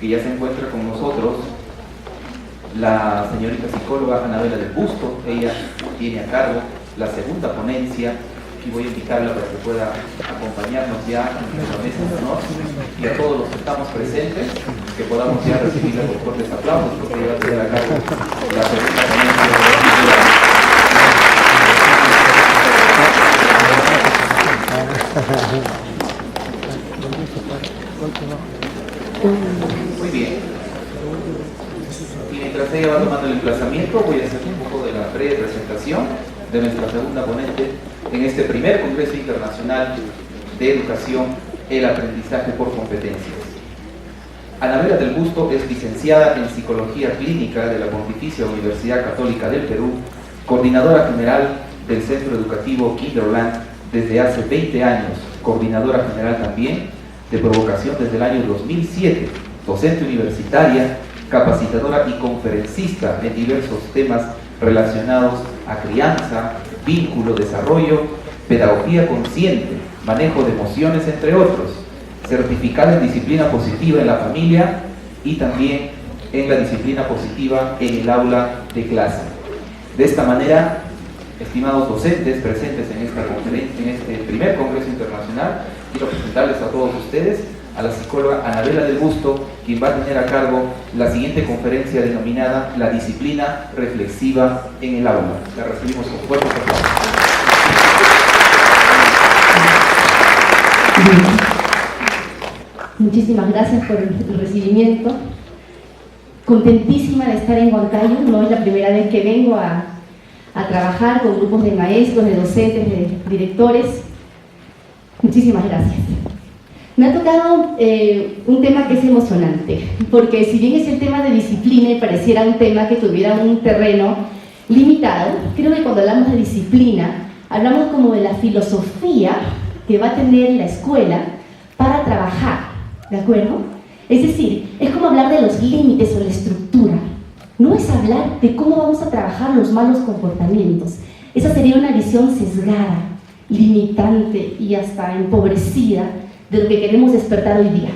que ya se encuentra con nosotros la señorita psicóloga Anabela del Busto. Ella tiene a cargo la segunda ponencia y voy a invitarla para que pueda acompañarnos ya en nuestra mesa de honor, y a todos los que estamos presentes que podamos ya recibirla con fuertes aplausos, porque ella va a tener a cargo la segunda ponencia Muy bien. Y mientras ella va tomando el emplazamiento, voy a hacer un poco de la breve presentación de nuestra segunda ponente en este primer Congreso Internacional de Educación, el aprendizaje por competencias. Anabela del Busto es licenciada en Psicología Clínica de la Pontificia Universidad Católica del Perú, coordinadora general del Centro Educativo Kinderland desde hace 20 años, coordinadora general también de Provocación desde el año 2007, docente universitaria, capacitadora y conferencista en diversos temas relacionados a crianza, vínculo, desarrollo, pedagogía consciente, manejo de emociones, entre otros, certificada en disciplina positiva en la familia y también en la disciplina positiva en el aula de clase. De esta manera, estimados docentes presentes en esta conferencia, en este primer Congreso Internacional, quiero presentarles a todos ustedes a la psicóloga Anabela del Busto, quien va a tener a cargo la siguiente conferencia denominada La disciplina reflexiva en el aula. La recibimos con fuertes aplausos. Muchísimas gracias por el recibimiento. Contentísima de estar en Huancayo. No es la primera vez que vengo a trabajar con grupos de maestros, de docentes, de directores. Muchísimas gracias. Me ha tocado un tema que es emocionante, porque si bien es el tema de disciplina y pareciera un tema que tuviera un terreno limitado, creo que cuando hablamos de disciplina, hablamos como de la filosofía que va a tener la escuela para trabajar, ¿de acuerdo? Es decir, es como hablar de los límites o la estructura. No es hablar de cómo vamos a trabajar los malos comportamientos. Esa sería una visión sesgada, limitante y hasta empobrecida de lo que queremos despertar hoy día.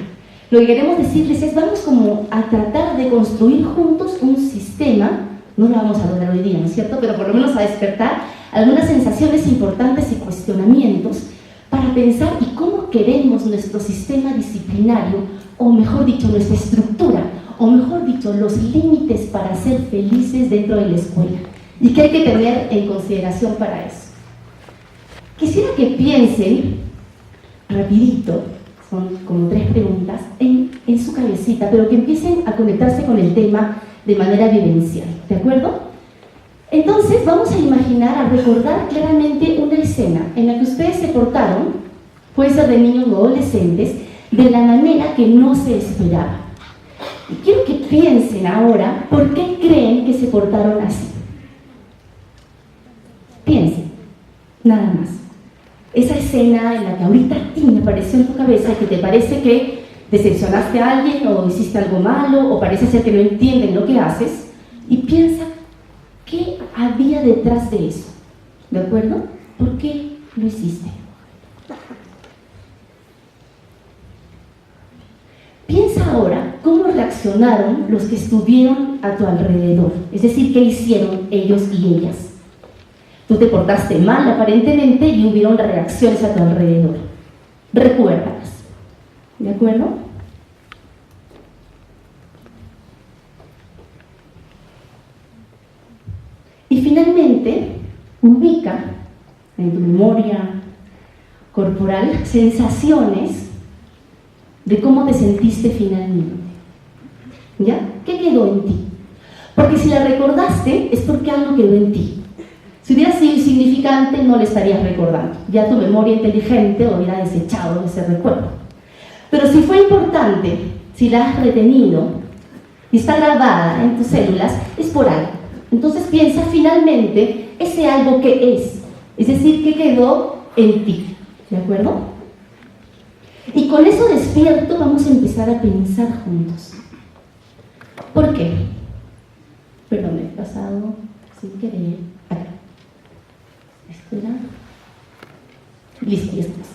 Lo que queremos decirles es, vamos como a tratar de construir juntos un sistema, no lo vamos a lograr hoy día, ¿no es cierto?, pero por lo menos a despertar algunas sensaciones importantes y cuestionamientos para pensar y cómo queremos nuestro sistema disciplinario, o mejor dicho, nuestra estructura, o mejor dicho, los límites para ser felices dentro de la escuela, y qué hay que tener en consideración para eso. Quisiera que piensen rapidito, son como 3 preguntas, en su cabecita, pero que empiecen a conectarse con el tema de manera vivencial, ¿de acuerdo? Entonces vamos a imaginar, a recordar claramente una escena en la que ustedes se portaron, puede ser de niños o adolescentes, de la manera que no se esperaba. Y quiero que piensen ahora por qué creen que se portaron así. Piensen, nada más. Esa escena en la que ahorita me apareció en tu cabeza y que te parece que decepcionaste a alguien o hiciste algo malo o parece ser que no entienden lo que haces, y piensa qué había detrás de eso, ¿de acuerdo? ¿Por qué lo hiciste? Piensa ahora cómo reaccionaron los que estuvieron a tu alrededor, es decir, qué hicieron ellos y ellas. Tú te portaste mal aparentemente y hubieron reacciones a tu alrededor. Recuérdalas, ¿de acuerdo? Y finalmente, ubica en tu memoria corporal sensaciones de cómo te sentiste finalmente. ¿Ya? ¿Qué quedó en ti? Porque si la recordaste es porque algo quedó en ti. Si hubiera sido insignificante, no le estarías recordando. Ya tu memoria inteligente hubiera desechado ese recuerdo. Pero si fue importante, si la has retenido y está grabada en tus células, es por algo. Entonces piensa finalmente ese algo que es decir, que quedó en ti. ¿De acuerdo? Y con eso despierto vamos a empezar a pensar juntos. ¿Por qué? Perdón, he pasado sin querer. Acá. Espera. Listo, ya estamos.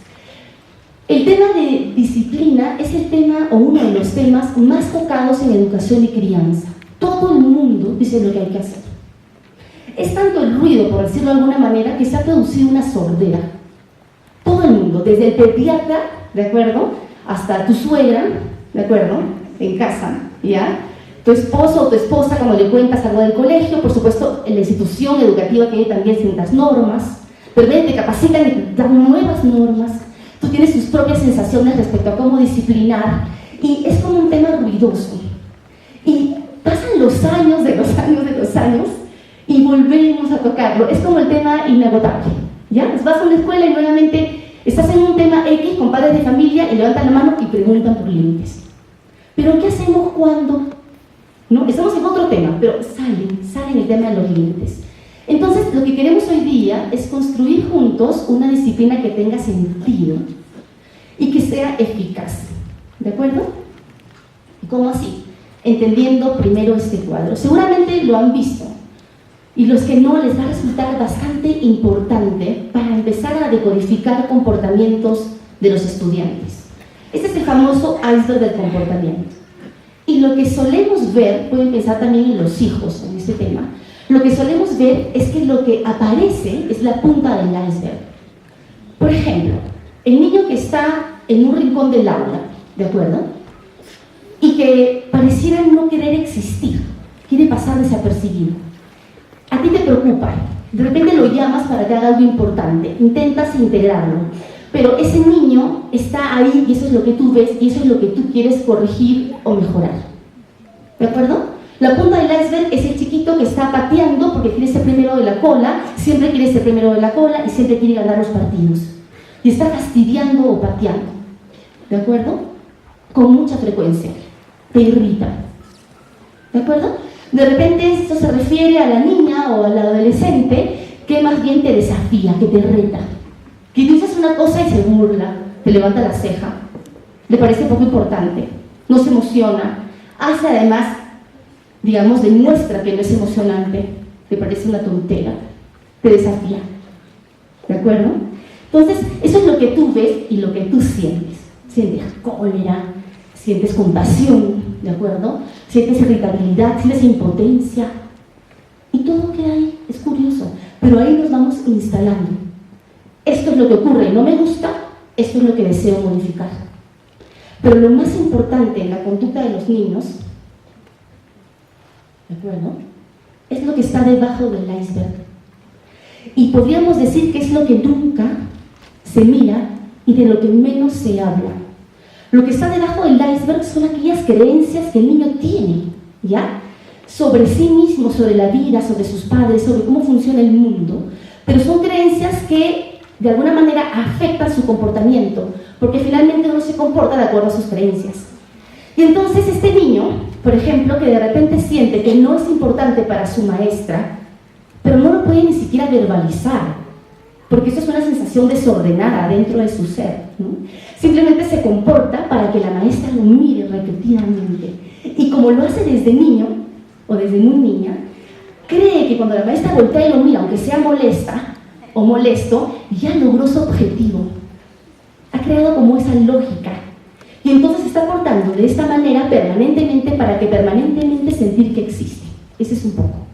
El tema de disciplina es el tema o uno de los temas más tocados en educación y crianza. Todo el mundo dice lo que hay que hacer. Es tanto el ruido, por decirlo de alguna manera, que se ha producido una sordera. Todo el mundo, desde el pediatra, ¿de acuerdo?, hasta tu suegra, ¿de acuerdo?, en casa, ¿ya?, tu esposo o tu esposa cuando le cuentas algo del colegio, por supuesto, la institución educativa tiene también ciertas normas, pero te capacitan y te dan nuevas normas, tú tienes tus propias sensaciones respecto a cómo disciplinar, y es como un tema ruidoso. Y pasan los años de los años de los años, y volvemos a tocarlo. Es como el tema inagotable, ¿ya? Vas a una escuela y nuevamente estás en un tema X con padres de familia y levantan la mano y preguntan por límites. Pero ¿qué hacemos cuando? ¿No? Estamos en otro tema, pero salen el tema de los límites. Entonces, lo que queremos hoy día es construir juntos una disciplina que tenga sentido y que sea eficaz. ¿De acuerdo? ¿Cómo así? Entendiendo primero este cuadro. Seguramente lo han visto. Y los que no, les va a resultar bastante importante para empezar a decodificar comportamientos de los estudiantes. Este es el famoso iceberg del comportamiento. Y lo que solemos ver, pueden pensar también en los hijos en este tema, lo que solemos ver es que lo que aparece es la punta del iceberg. Por ejemplo, el niño que está en un rincón del aula, ¿de acuerdo?, y que pareciera no querer existir, quiere pasar desapercibido. A ti te preocupa, de repente lo llamas para que haga algo importante, intentas integrarlo, pero ese niño está ahí y eso es lo que tú ves y eso es lo que tú quieres corregir o mejorar. ¿De acuerdo? La punta del iceberg es el chiquito que está pateando porque quiere ser primero de la cola, siempre quiere ser primero de la cola y siempre quiere ganar los partidos. Y está fastidiando o pateando. ¿De acuerdo? Con mucha frecuencia. Te irrita. ¿De acuerdo? De repente esto se refiere a la niña o al adolescente que más bien te desafía, que te reta. Que dices una cosa y se burla, te levanta la ceja, le parece poco importante, no se emociona, hace además, digamos, demuestra que no es emocionante, te parece una tontera, te desafía. ¿De acuerdo? Entonces, eso es lo que tú ves y lo que tú sientes. Sientes cólera, sientes compasión, ¿de acuerdo? Sientes irritabilidad, sientes impotencia. Y todo queda ahí, es curioso. Pero ahí nos vamos instalando. Esto es lo que ocurre y no me gusta, esto es lo que deseo modificar. Pero lo más importante en la conducta de los niños, ¿de acuerdo?, es lo que está debajo del iceberg. Y podríamos decir que es lo que nunca se mira y de lo que menos se habla. Lo que está debajo del iceberg son aquellas creencias que el niño tiene, ¿ya?, sobre sí mismo, sobre la vida, sobre sus padres, sobre cómo funciona el mundo. Pero son creencias que de alguna manera afectan su comportamiento, porque finalmente uno se comporta de acuerdo a sus creencias. Y entonces este niño, por ejemplo, que de repente siente que no es importante para su maestra, pero no lo puede ni siquiera verbalizar, porque eso es una sensación desordenada dentro de su ser, ¿no? Simplemente se comporta para que la maestra lo mire repetidamente. Y como lo hace desde niño, o desde muy niña, cree que cuando la maestra voltea y lo mira, aunque sea molesta o molesto, ya logró su objetivo. Ha creado como esa lógica. Y entonces se está portando de esta manera permanentemente para que permanentemente sentir que existe. Ese es un poco.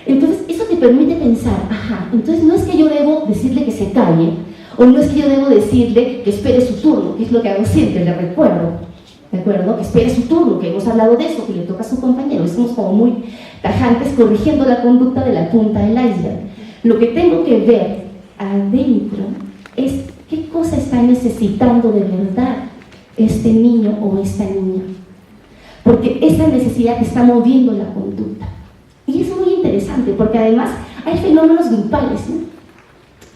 Entonces eso te permite pensar, ajá, entonces no es que yo debo decirle que se calle, o no es que yo debo decirle que espere su turno, que es lo que hago siempre, le recuerdo, ¿de acuerdo?, que espere su turno, que hemos hablado de eso, que le toca a su compañero. Somos como muy tajantes corrigiendo la conducta de la punta del iceberg. Lo que tengo que ver adentro es qué cosa está necesitando de verdad este niño o esta niña, porque esa necesidad está moviendo la conducta. Y es muy interesante porque además hay fenómenos grupales, ¿no?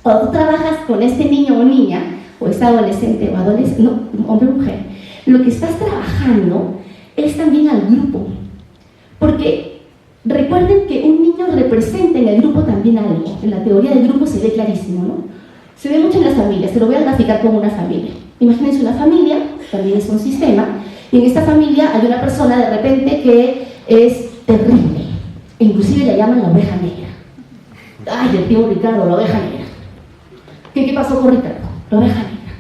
Cuando tú trabajas con este niño o niña, o esta adolescente o adolescente, no, hombre o mujer, lo que estás trabajando es también al grupo, porque recuerden que un niño representa en el grupo también algo. En la teoría del grupo se ve clarísimo, ¿no? Se ve mucho en las familias, se lo voy a graficar como una familia. Imagínense una familia, también es un sistema, y en esta familia hay una persona de repente que es terrible, e inclusive la llaman la oveja negra. Ay, el tío Ricardo, la oveja negra. ¿Qué pasó con Ricardo? La oveja negra,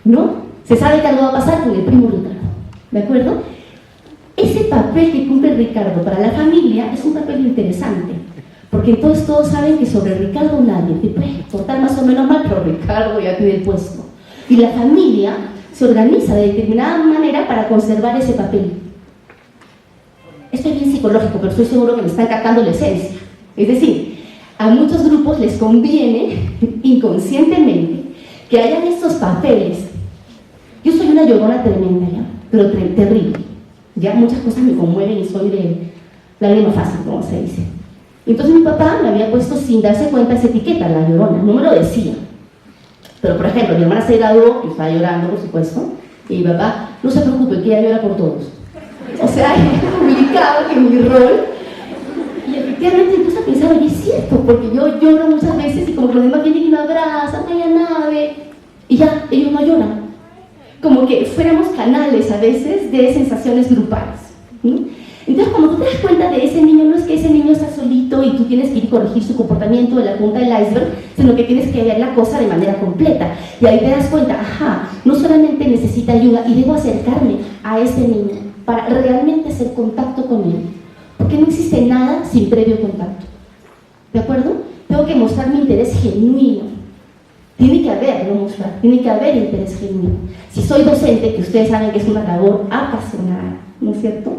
¿no? Se sabe que algo va a pasar con el primo Ricardo, ¿de acuerdo? Ese papel que cumple Ricardo para la familia es un papel interesante, porque entonces todos saben que sobre Ricardo nadie te puede portar más o menos mal, pero Ricardo ya tiene el puesto. Y la familia se organiza de determinada manera para conservar ese papel. Esto es bien psicológico, pero estoy seguro que me están captando la esencia. Es decir, a muchos grupos les conviene inconscientemente que hayan estos papeles. Yo soy una llorona tremenda, ¿ya? Pero terrible. Ya muchas cosas me conmueven y soy de lágrima fácil, como se dice. Entonces mi papá me había puesto sin darse cuenta esa etiqueta, la llorona, no me lo decía. Pero por ejemplo, mi hermana se graduó, y estaba llorando por supuesto, y mi papá, no se preocupe, que ella llora por todos. O sea, ubicaba que mi rol, y efectivamente empecé a pensar, oye, es cierto, porque yo lloro muchas veces y como que los demás vienen y me abrazan, vaya nave, y ya, ellos no lloran. Como que fuéramos canales a veces de sensaciones grupales. Entonces, cuando tú te das cuenta de ese niño, no es que ese niño está solito y tú tienes que ir a corregir su comportamiento de la punta del iceberg, sino que tienes que ver la cosa de manera completa. Y ahí te das cuenta, ajá, no solamente necesita ayuda y debo acercarme a ese niño para realmente hacer contacto con él. Porque no existe nada sin previo contacto. ¿De acuerdo? Tengo que mostrar mi interés genuino. Tiene que haber, no mostrar, tiene que haber interés genuino. Si soy docente, que ustedes saben que es una labor apasionada, ¿no es cierto?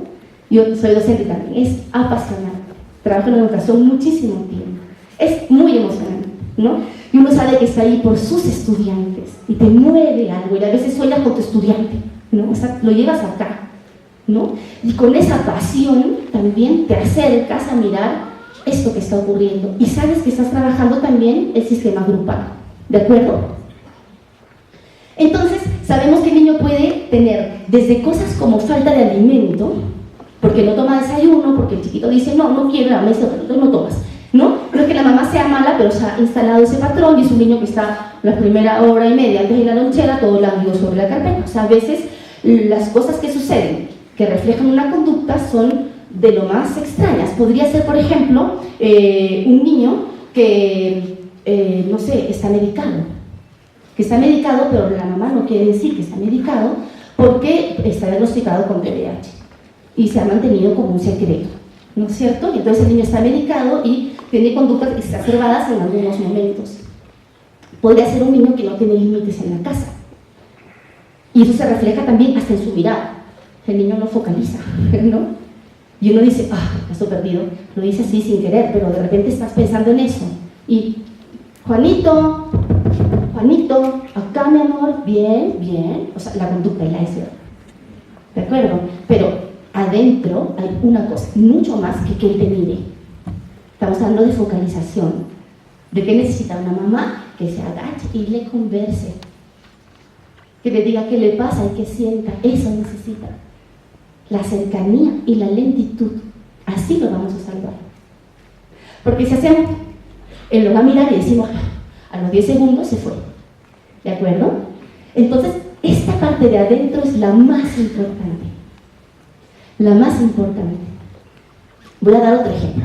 Yo soy docente también, es apasionante. Trabajo en educación muchísimo tiempo. Es muy emocionante, ¿no? Y uno sabe que está ahí por sus estudiantes y te mueve algo, y a veces sueñas con tu estudiante, ¿no? O sea, lo llevas acá, ¿no? Y con esa pasión también te acercas a mirar esto que está ocurriendo y sabes que estás trabajando también el sistema grupal, ¿de acuerdo? Entonces, sabemos que el niño puede tener desde cosas como falta de alimento, porque no toma desayuno, porque el chiquito dice, no quiero, la mamá dice, entonces no tomas, ¿no? No es que la mamá sea mala, pero se ha instalado ese patrón y es un niño que está la primera hora y media antes de la lonchera todo lánguido sobre la carpeta. O sea, a veces las cosas que suceden, que reflejan una conducta, son de lo más extrañas. Podría ser, por ejemplo, un niño que, no sé, está medicado, pero la mamá no quiere decir que está medicado porque está diagnosticado con TDAH y se ha mantenido como un secreto, ¿no es cierto? Y entonces el niño está medicado y tiene conductas exacerbadas en algunos momentos. Podría ser un niño que no tiene límites en la casa y eso se refleja también hasta en su mirada. El niño no focaliza, ¿no? Y uno dice, estoy perdido, lo dice así sin querer, pero de repente estás pensando en eso y Juanito, acá mi amor, bien, o sea, la conducta y la iceberg, ¿de acuerdo? Pero adentro hay una cosa, mucho más que él te mire. Estamos hablando de focalización, de que necesita una mamá que se agache y le converse, que le diga qué le pasa y qué sienta, eso necesita. La cercanía y la lentitud, así lo vamos a salvar. Porque si hacemos, él lo va a mirar y decimos, a los 10 segundos se fue, ¿de acuerdo? Entonces, esta parte de adentro es la más importante. La más importante. Voy a dar otro ejemplo.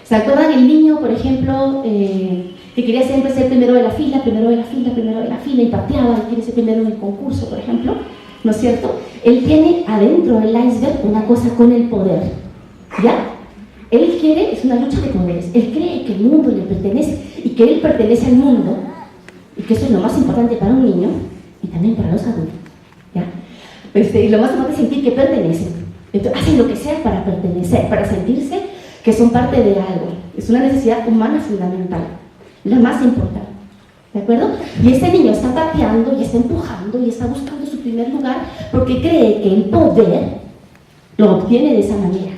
¿Se acuerdan el niño, por ejemplo, que quería siempre ser primero de la fila y pateaba y quiere ser primero en el concurso, por ejemplo? ¿No es cierto? Él tiene adentro del iceberg una cosa con el poder, ¿ya? Él quiere, es una lucha de poderes, él cree que el mundo le pertenece y que él pertenece al mundo y que eso es lo más importante para un niño y también para los adultos, ¿ya? Y lo más importante es sentir que pertenecen. Entonces, hacen lo que sea para pertenecer, para sentirse que son parte de algo. Es una necesidad humana fundamental, la más importante, ¿de acuerdo? Y este niño está pateando y está empujando y está buscando su primer lugar porque cree que el poder lo obtiene de esa manera.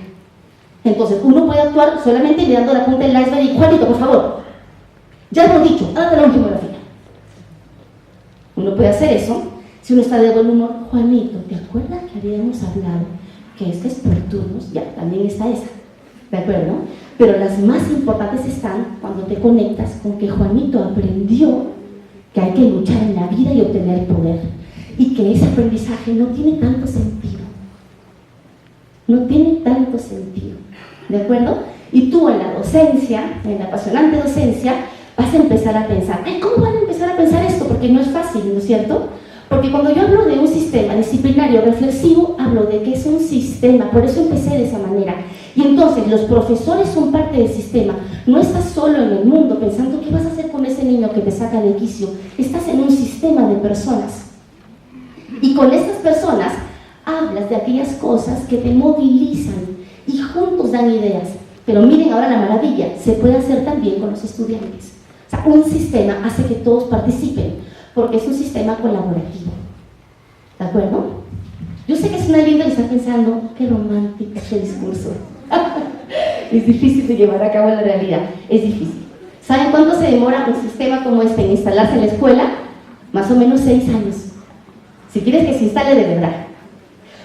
Entonces, uno puede actuar solamente mirando la punta del iceberg y Juanito, por favor, ya hemos dicho, hágate la última de la fila. Uno puede hacer eso si uno está de buen humor. Juanito, ¿te acuerdas que habíamos hablado que este es por turnos? Ya, también está esa, ¿de acuerdo? Pero las más importantes están cuando te conectas con que Juanito aprendió que hay que luchar en la vida y obtener poder y que ese aprendizaje no tiene tanto sentido. No tiene tanto sentido, ¿de acuerdo? Y tú en la docencia, en la apasionante docencia, vas a empezar a pensar, ¿cómo van a empezar a pensar esto? Porque no es fácil, ¿no es cierto? Porque cuando yo hablo de un sistema disciplinario reflexivo, hablo de que es un sistema, por eso empecé de esa manera. Y entonces los profesores son parte del sistema. No estás solo en el mundo pensando qué vas a hacer con ese niño que te saca de quicio. Estás en un sistema de personas. Y con estas personas hablas de aquellas cosas que te movilizan y juntos dan ideas. Pero miren ahora la maravilla, se puede hacer también con los estudiantes. O sea, un sistema hace que todos participen, porque es un sistema colaborativo. ¿De acuerdo? Yo sé que suena lindo y están pensando, qué romántico este discurso. Es difícil de llevar a cabo en la realidad, es difícil. ¿Saben cuánto se demora un sistema como este en instalarse en la escuela? Más o menos 6 años. Si quieres que se instale de verdad.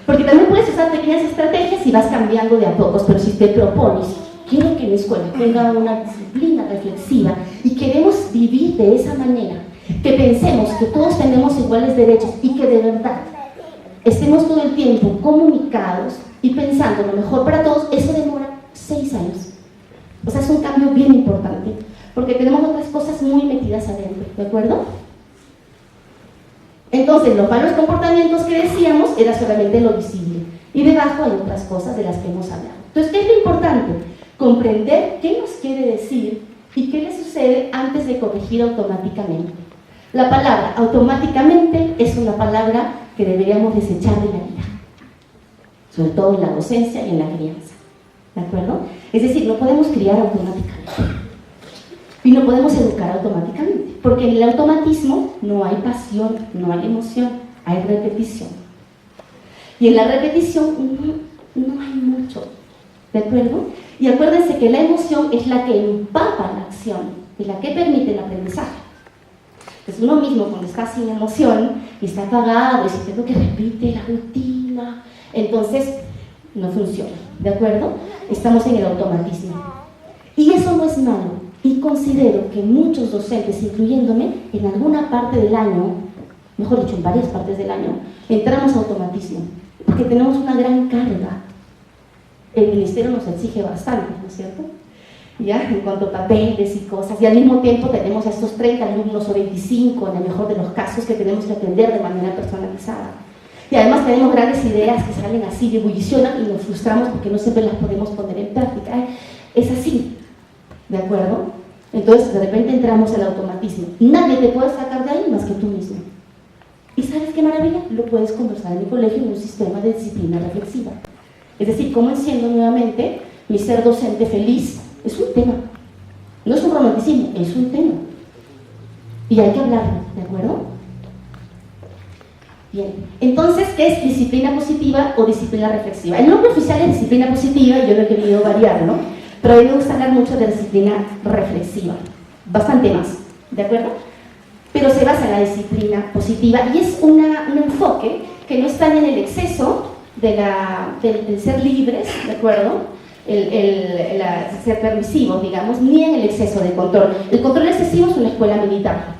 Porque también puedes usar pequeñas estrategias y vas cambiando de a pocos, pero si te propones, quiero que mi escuela tenga una disciplina reflexiva y queremos vivir de esa manera, que pensemos que todos tenemos iguales derechos y que de verdad estemos todo el tiempo comunicados y pensando lo mejor para todos, eso demora 6 años. O sea, es un cambio bien importante, porque tenemos otras cosas muy metidas adentro, ¿de acuerdo? Entonces, los malos comportamientos que decíamos era solamente lo visible, y debajo hay otras cosas de las que hemos hablado. Entonces, ¿qué es lo importante? Comprender qué nos quiere decir y qué le sucede antes de corregir automáticamente. La palabra automáticamente es una palabra que deberíamos desechar de la vida, sobre todo en la docencia y en la crianza, ¿de acuerdo? Es decir, no podemos criar automáticamente y no podemos educar automáticamente, porque en el automatismo no hay pasión, no hay emoción, hay repetición. Y en la repetición no hay mucho, ¿de acuerdo? Y acuérdense que la emoción es la que empapa la acción y la que permite el aprendizaje. Entonces uno mismo cuando está sin emoción y está apagado y sintiendo que repite la rutina, entonces no funciona, ¿de acuerdo? Estamos en el automatismo. Y eso no es malo. Y considero que muchos docentes, incluyéndome, en alguna parte del año, mejor dicho, en varias partes del año, entramos a automatismo, porque tenemos una gran carga. El ministerio nos exige bastante, ¿no es cierto? ¿Ya? En cuanto a papeles y cosas, y al mismo tiempo tenemos a estos 30 alumnos o 25, en el mejor de los casos, que tenemos que atender de manera personalizada. Y además tenemos grandes ideas que salen así, de ebullicionan y nos frustramos porque no siempre las podemos poner en práctica. Es así, ¿de acuerdo? Entonces, de repente entramos al automatismo. Nadie te puede sacar de ahí más que tú mismo. ¿Y sabes qué maravilla? Lo puedes conversar en el colegio en un sistema de disciplina reflexiva. Es decir, ¿cómo enciendo nuevamente mi ser docente feliz? Es un tema. No es un romanticismo, es un tema. Y hay que hablarlo, ¿de acuerdo? Bien. Entonces, ¿qué es disciplina positiva o disciplina reflexiva? El nombre oficial es disciplina positiva y yo lo he querido variar, ¿no? Pero a mí me gusta hablar mucho de disciplina reflexiva. Bastante más, ¿de acuerdo? Pero se basa en la disciplina positiva y es un enfoque que no está en el exceso del ser libres, ¿de acuerdo? El ser permisivos, digamos, ni en el exceso de control. El control excesivo es una escuela militar,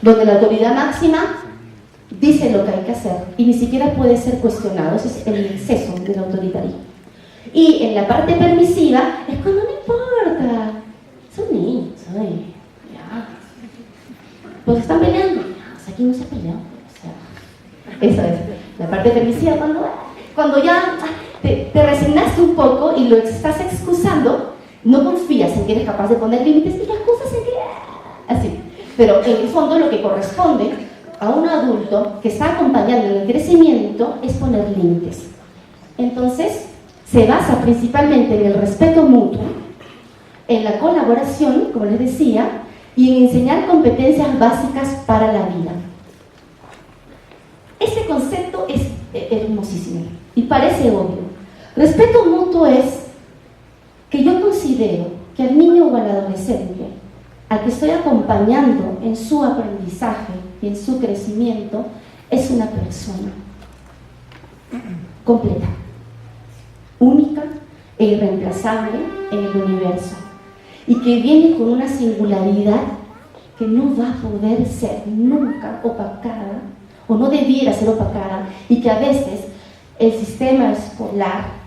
donde la autoridad máxima dice lo que hay que hacer y ni siquiera puede ser cuestionado. Ese es el exceso del autoritarismo. Y en la parte permisiva es cuando no importa, son niños, ay, ya, pues están peleando, pues aquí no se peleó, o sea, eso es, la parte permisiva cuando ya te resignaste un poco y lo estás excusando, no confías en que eres capaz de poner límites y las cosas se quedan así. Pero en el fondo lo que corresponde a un adulto que está acompañando en el crecimiento es poner límites. Entonces, se basa principalmente en el respeto mutuo, en la colaboración, como les decía, y en enseñar competencias básicas para la vida. Ese concepto es hermosísimo y parece obvio. Respeto mutuo es que yo considero que al niño o al adolescente, al que estoy acompañando en su aprendizaje y en su crecimiento, es una persona completa, única e irreemplazable en el universo y que viene con una singularidad que no va a poder ser nunca opacada o no debiera ser opacada y que a veces el sistema escolar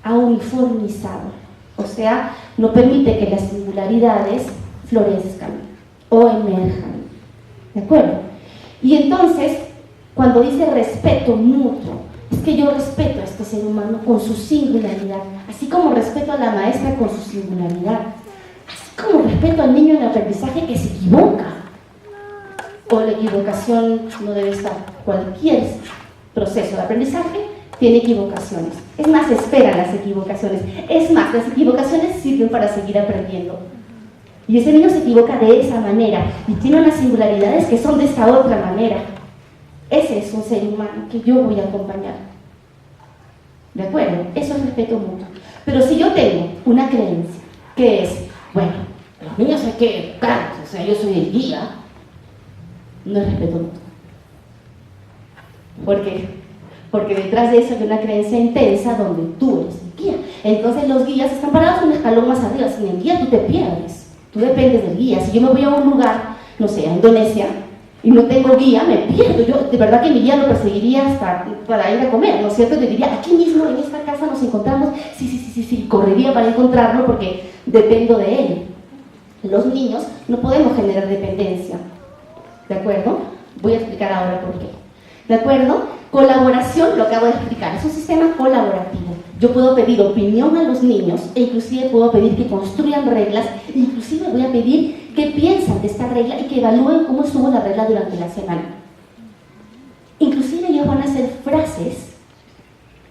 ha uniformizado, o sea, no permite que las singularidades florezcan o emerjan, ¿de acuerdo? Y entonces Cuando dice respeto mutuo, es que yo respeto a este ser humano con su singularidad, así como respeto a la maestra con su singularidad, así como respeto al niño en el aprendizaje que se equivoca. O la equivocación no debe estar. Cualquier proceso de aprendizaje tiene equivocaciones. Es más, esperan las equivocaciones. Es más, las equivocaciones sirven para seguir aprendiendo. Y ese niño se equivoca de esa manera y tiene unas singularidades que son de esta otra manera. Ese es un ser humano que yo voy a acompañar. ¿De acuerdo? Eso es respeto mutuo. Pero si yo tengo una creencia que es, bueno, los niños hay que educarlos, o sea, yo soy el guía, no es respeto mutuo. ¿Por qué? Porque detrás de eso hay una creencia intensa donde tú eres el guía. Entonces los guías están parados un escalón más arriba. Sin el guía tú te pierdes. Tú dependes del guía. Si yo me voy a un lugar, no sé, a Indonesia, y no tengo guía, me pierdo. Yo de verdad que mi guía lo perseguiría hasta para ir a comer, ¿no es cierto? Le diría, aquí mismo en esta casa nos encontramos. Sí, correría para encontrarlo porque dependo de él. Los niños no podemos generar dependencia. ¿De acuerdo? Voy a explicar ahora por qué. ¿De acuerdo? Colaboración, lo acabo de explicar, es un sistema colaborativo. Yo puedo pedir opinión a los niños e inclusive puedo pedir que construyan reglas, inclusive voy a pedir que piensen de esta regla y que evalúen cómo estuvo la regla durante la semana. Inclusive ellos van a hacer frases,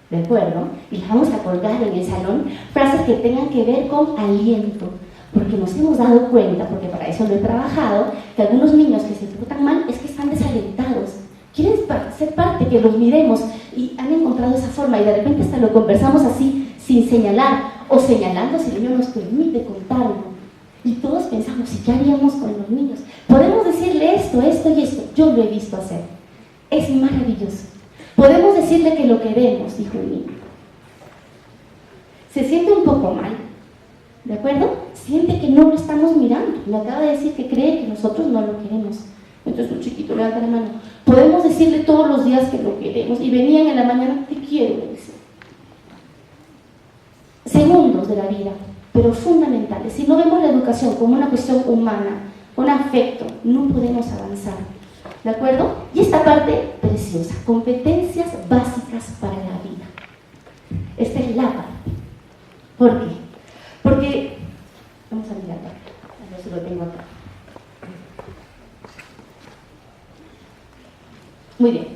¿de acuerdo? Y las vamos a colgar en el salón, frases que tengan que ver con aliento. Porque nos hemos dado cuenta, porque para eso lo he trabajado, que algunos niños que se portan mal es que están desalentados. Quieren ser parte, que los miremos y han encontrado esa forma y de repente hasta lo conversamos así, sin señalar o señalando si el niño nos permite contarlo. Y todos pensamos, ¿y qué haríamos con los niños? Podemos decirle esto, esto y esto. Yo lo he visto hacer. Es maravilloso. Podemos decirle que lo queremos, dijo el niño. Se siente un poco mal. ¿De acuerdo? Siente que no lo estamos mirando. Me acaba de decir que cree que nosotros no lo queremos. Entonces un chiquito levanta la mano. Podemos decirle todos los días que lo queremos. Y venían en la mañana, te quiero, le decía. Segundos de la vida, pero fundamentales. Si no vemos la educación como una cuestión humana, con afecto, no podemos avanzar. ¿De acuerdo? Y esta parte preciosa, competencias básicas para la vida. Esta es la parte. ¿Por qué? Porque, vamos a mirar acá, a ver si lo tengo acá. Muy bien,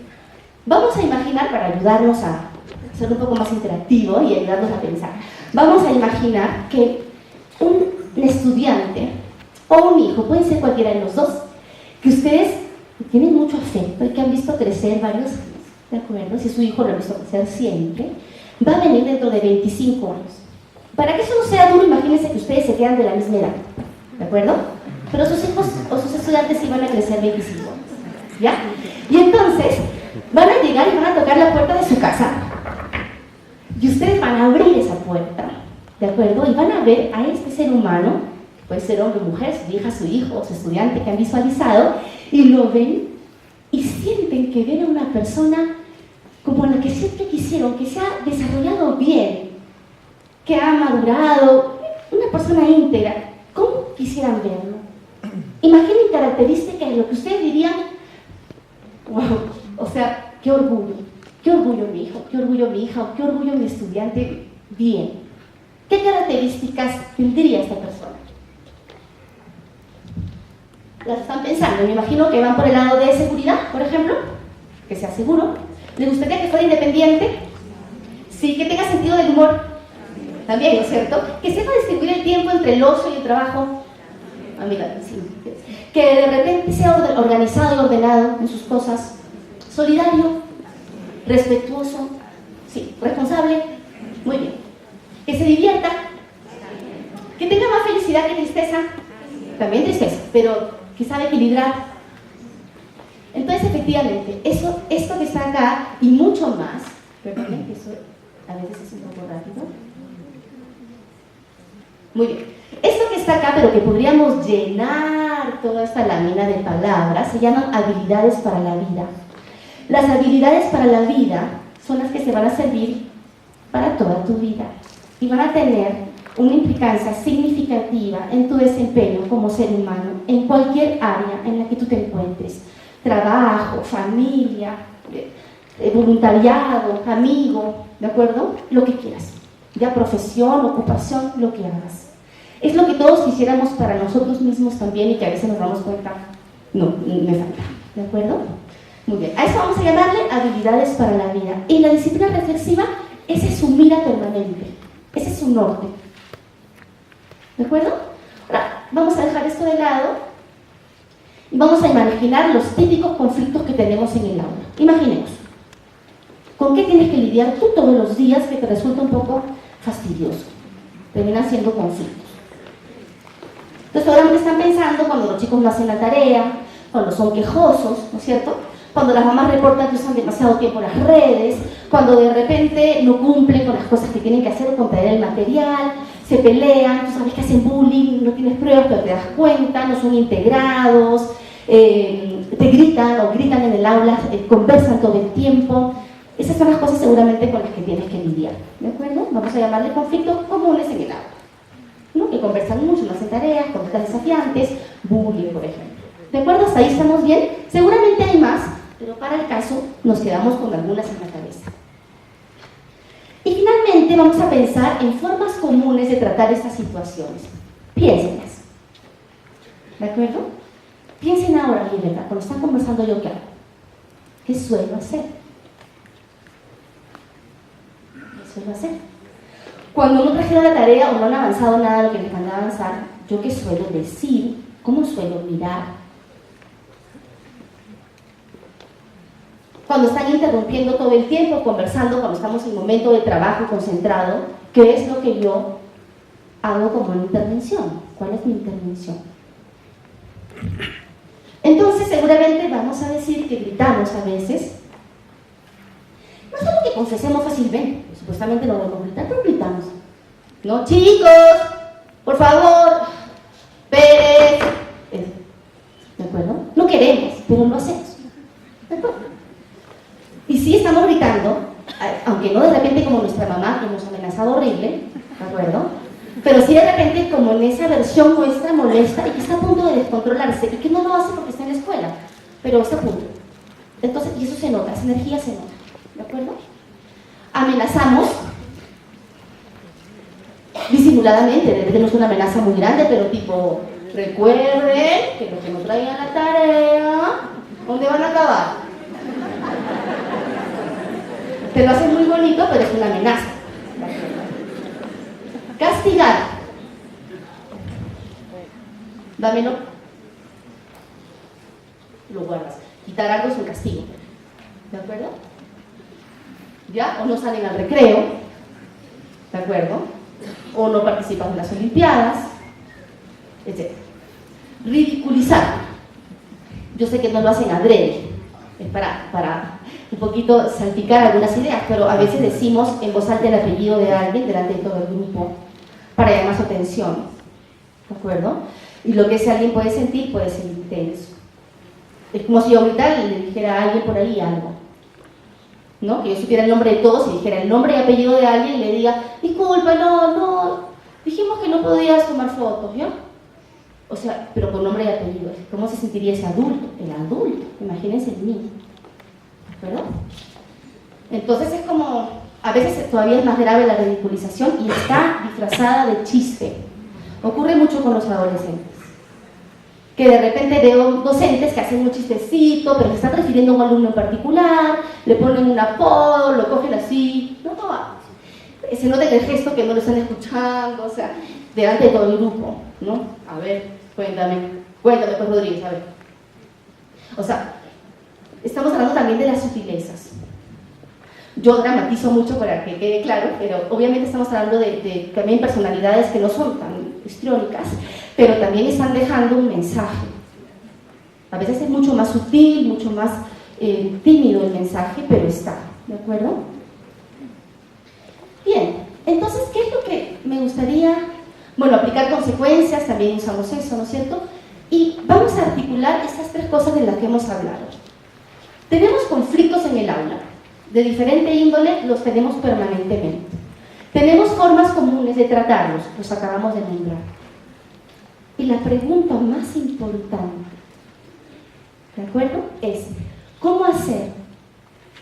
vamos a imaginar, para ayudarnos a ser un poco más interactivo y ayudarnos a pensar, vamos a imaginar que un estudiante o un hijo, pueden ser cualquiera de los dos, que ustedes tienen mucho afecto y que han visto crecer varios años, ¿de acuerdo? Si su hijo lo ha visto crecer siempre, va a venir dentro de 25 años. Para que eso no sea duro, imagínense que ustedes se quedan de la misma edad, ¿de acuerdo? Pero sus hijos o sus estudiantes sí van a crecer 25 años, ¿ya? Y entonces van a llegar y van a tocar la puerta de su casa y ustedes van a abrir esa puerta, ¿de acuerdo? Y van a ver a este ser humano, puede ser hombre o mujer, su hija, su hijo, su estudiante que han visualizado, y lo ven y sienten que ven a una persona como la que siempre quisieron, que se ha desarrollado bien, que ha madurado, una persona íntegra. ¿Cómo quisieran verlo? Imaginen características de lo que ustedes dirían, wow, o sea, qué orgullo mi hijo, qué orgullo mi hija, o qué orgullo mi estudiante, bien. ¿Qué características tendría esta persona? Las están pensando, me imagino que van por el lado de seguridad, por ejemplo, que sea seguro. ¿Les gustaría que fuera independiente? Sí, que tenga sentido del humor. También, ¿no es cierto? Que sepa distribuir el tiempo entre el ocio y el trabajo. Amiga, sí. Que de repente sea organizado y ordenado en sus cosas. Solidario, respetuoso, sí, responsable. Muy bien. Que se divierta. Que tenga más felicidad que tristeza. También tristeza, pero que sabe equilibrar. Entonces, efectivamente, esto que está acá y mucho más, perdón, que eso a veces es un poco rápido. Muy bien. Esto que está acá, pero que podríamos llenar toda esta lámina de palabras, se llaman habilidades para la vida. Las habilidades para la vida son las que se van a servir para toda tu vida y van a tener una implicancia significativa en tu desempeño como ser humano, en cualquier área en la que tú te encuentres. Trabajo, familia, voluntariado, amigo, ¿de acuerdo? Lo que quieras, ya profesión, ocupación, lo que hagas. Es lo que todos quisiéramos para nosotros mismos también y que a veces nos damos cuenta, no, me falta, ¿de acuerdo? Muy bien, a eso vamos a llamarle habilidades para la vida. Y la disciplina reflexiva, esa es su mira permanente, ese es su norte, ¿de acuerdo? Ahora, vamos a dejar esto de lado y vamos a imaginar los típicos conflictos que tenemos en el aula. Imaginemos, ¿con qué tienes que lidiar tú todos los días que te resulta un poco fastidioso? Terminan siendo conflictos. Entonces, seguramente están pensando cuando los chicos no hacen la tarea, cuando son quejosos, ¿no es cierto? Cuando las mamás reportan que usan demasiado tiempo las redes, cuando de repente no cumplen con las cosas que tienen que hacer o con traer el material, se pelean, tú sabes que hacen bullying, no tienes pruebas pero te das cuenta, no son integrados, te gritan o gritan en el aula, conversan todo el tiempo. Esas son las cosas seguramente con las que tienes que lidiar, ¿de acuerdo? Vamos a llamarle conflictos comunes en el aula, ¿no? Que conversan mucho, no hacen tareas, conductas desafiantes, bullying, por ejemplo. ¿De acuerdo? ¿Hasta ahí estamos bien? Seguramente hay más, pero para el caso nos quedamos con algunas en la cabeza. Y finalmente vamos a pensar en formas comunes de tratar estas situaciones. Piénsenlas. ¿De acuerdo? Piensen ahora, ¿verdad? Cuando están conversando yo, ¿qué hago? ¿Qué suelo hacer? ¿Qué suelo hacer? Cuando no trajeron la tarea o no han avanzado nada de lo que les mandaba avanzar, ¿yo qué suelo decir? ¿Cómo suelo mirar? Cuando están interrumpiendo todo el tiempo, conversando, cuando estamos en un momento de trabajo concentrado, ¿qué es lo que yo hago como intervención? ¿Cuál es mi intervención? Entonces, seguramente vamos a decir que gritamos a veces. No es algo que confesemos fácilmente, supuestamente no debemos gritar, pero gritamos. ¿No? Chicos, por favor, Pérez. ¿De acuerdo? No queremos, pero lo hacemos. ¿De acuerdo? Y sí estamos gritando, aunque no de repente como nuestra mamá que nos ha amenazado horrible, ¿de acuerdo? Pero sí de repente como en esa versión nuestra molesta y que está a punto de descontrolarse y que no lo hace porque está en la escuela, pero está a punto. Entonces, y eso se nota, esa energía se nota, ¿de acuerdo? Amenazamos disimuladamente, de repente no es una amenaza muy grande, pero tipo, recuerden que los que no traigan la tarea, ¿dónde van a acabar? Te lo hacen muy bonito, pero es una amenaza. Castigar. Dámelo. Lo guardas. Quitar algo es un castigo. ¿De acuerdo? ¿Ya? O no salen al recreo. ¿De acuerdo? O no participan en las olimpiadas. Etc. Ridiculizar. Yo sé que no lo hacen adrede. Es para un poquito salpicar algunas ideas, pero a veces decimos en voz alta el apellido de alguien delante de todo el grupo para llamar su atención, ¿de acuerdo? Y lo que ese alguien puede sentir puede ser intenso. Es como si yo ahorita le dijera a alguien por ahí algo, ¿no? Que yo supiera el nombre de todos y dijera el nombre y apellido de alguien y le diga, disculpa, no, dijimos que no podías tomar fotos, ¿ya? O sea, pero con nombre y apellido. ¿Cómo se sentiría ese adulto? El adulto, imagínense el niño. ¿Verdad? Entonces es como, a veces todavía es más grave la ridiculización y está disfrazada de chiste. Ocurre mucho con los adolescentes. Que de repente veo docentes que hacen un chistecito, pero se están refiriendo a un alumno en particular, le ponen un apodo, lo cogen así. No, se nota en el gesto que no lo están escuchando, o sea, delante de todo el grupo, ¿no? A ver, cuéntame pues Rodríguez, a ver. O sea, estamos hablando también de las sutilezas. Yo dramatizo mucho para que quede claro, pero obviamente estamos hablando de también personalidades que no son tan histriónicas, pero también están dejando un mensaje. A veces es mucho más sutil, mucho más tímido el mensaje, pero está, ¿de acuerdo? Bien, entonces, ¿qué es lo que me gustaría? Bueno, aplicar consecuencias, también usamos eso, ¿no es cierto? Y vamos a articular estas tres cosas de las que hemos hablado. Tenemos conflictos en el aula, de diferente índole, los tenemos permanentemente. Tenemos formas comunes de tratarlos, los acabamos de nombrar. Y la pregunta más importante, ¿de acuerdo? Es, ¿cómo hacer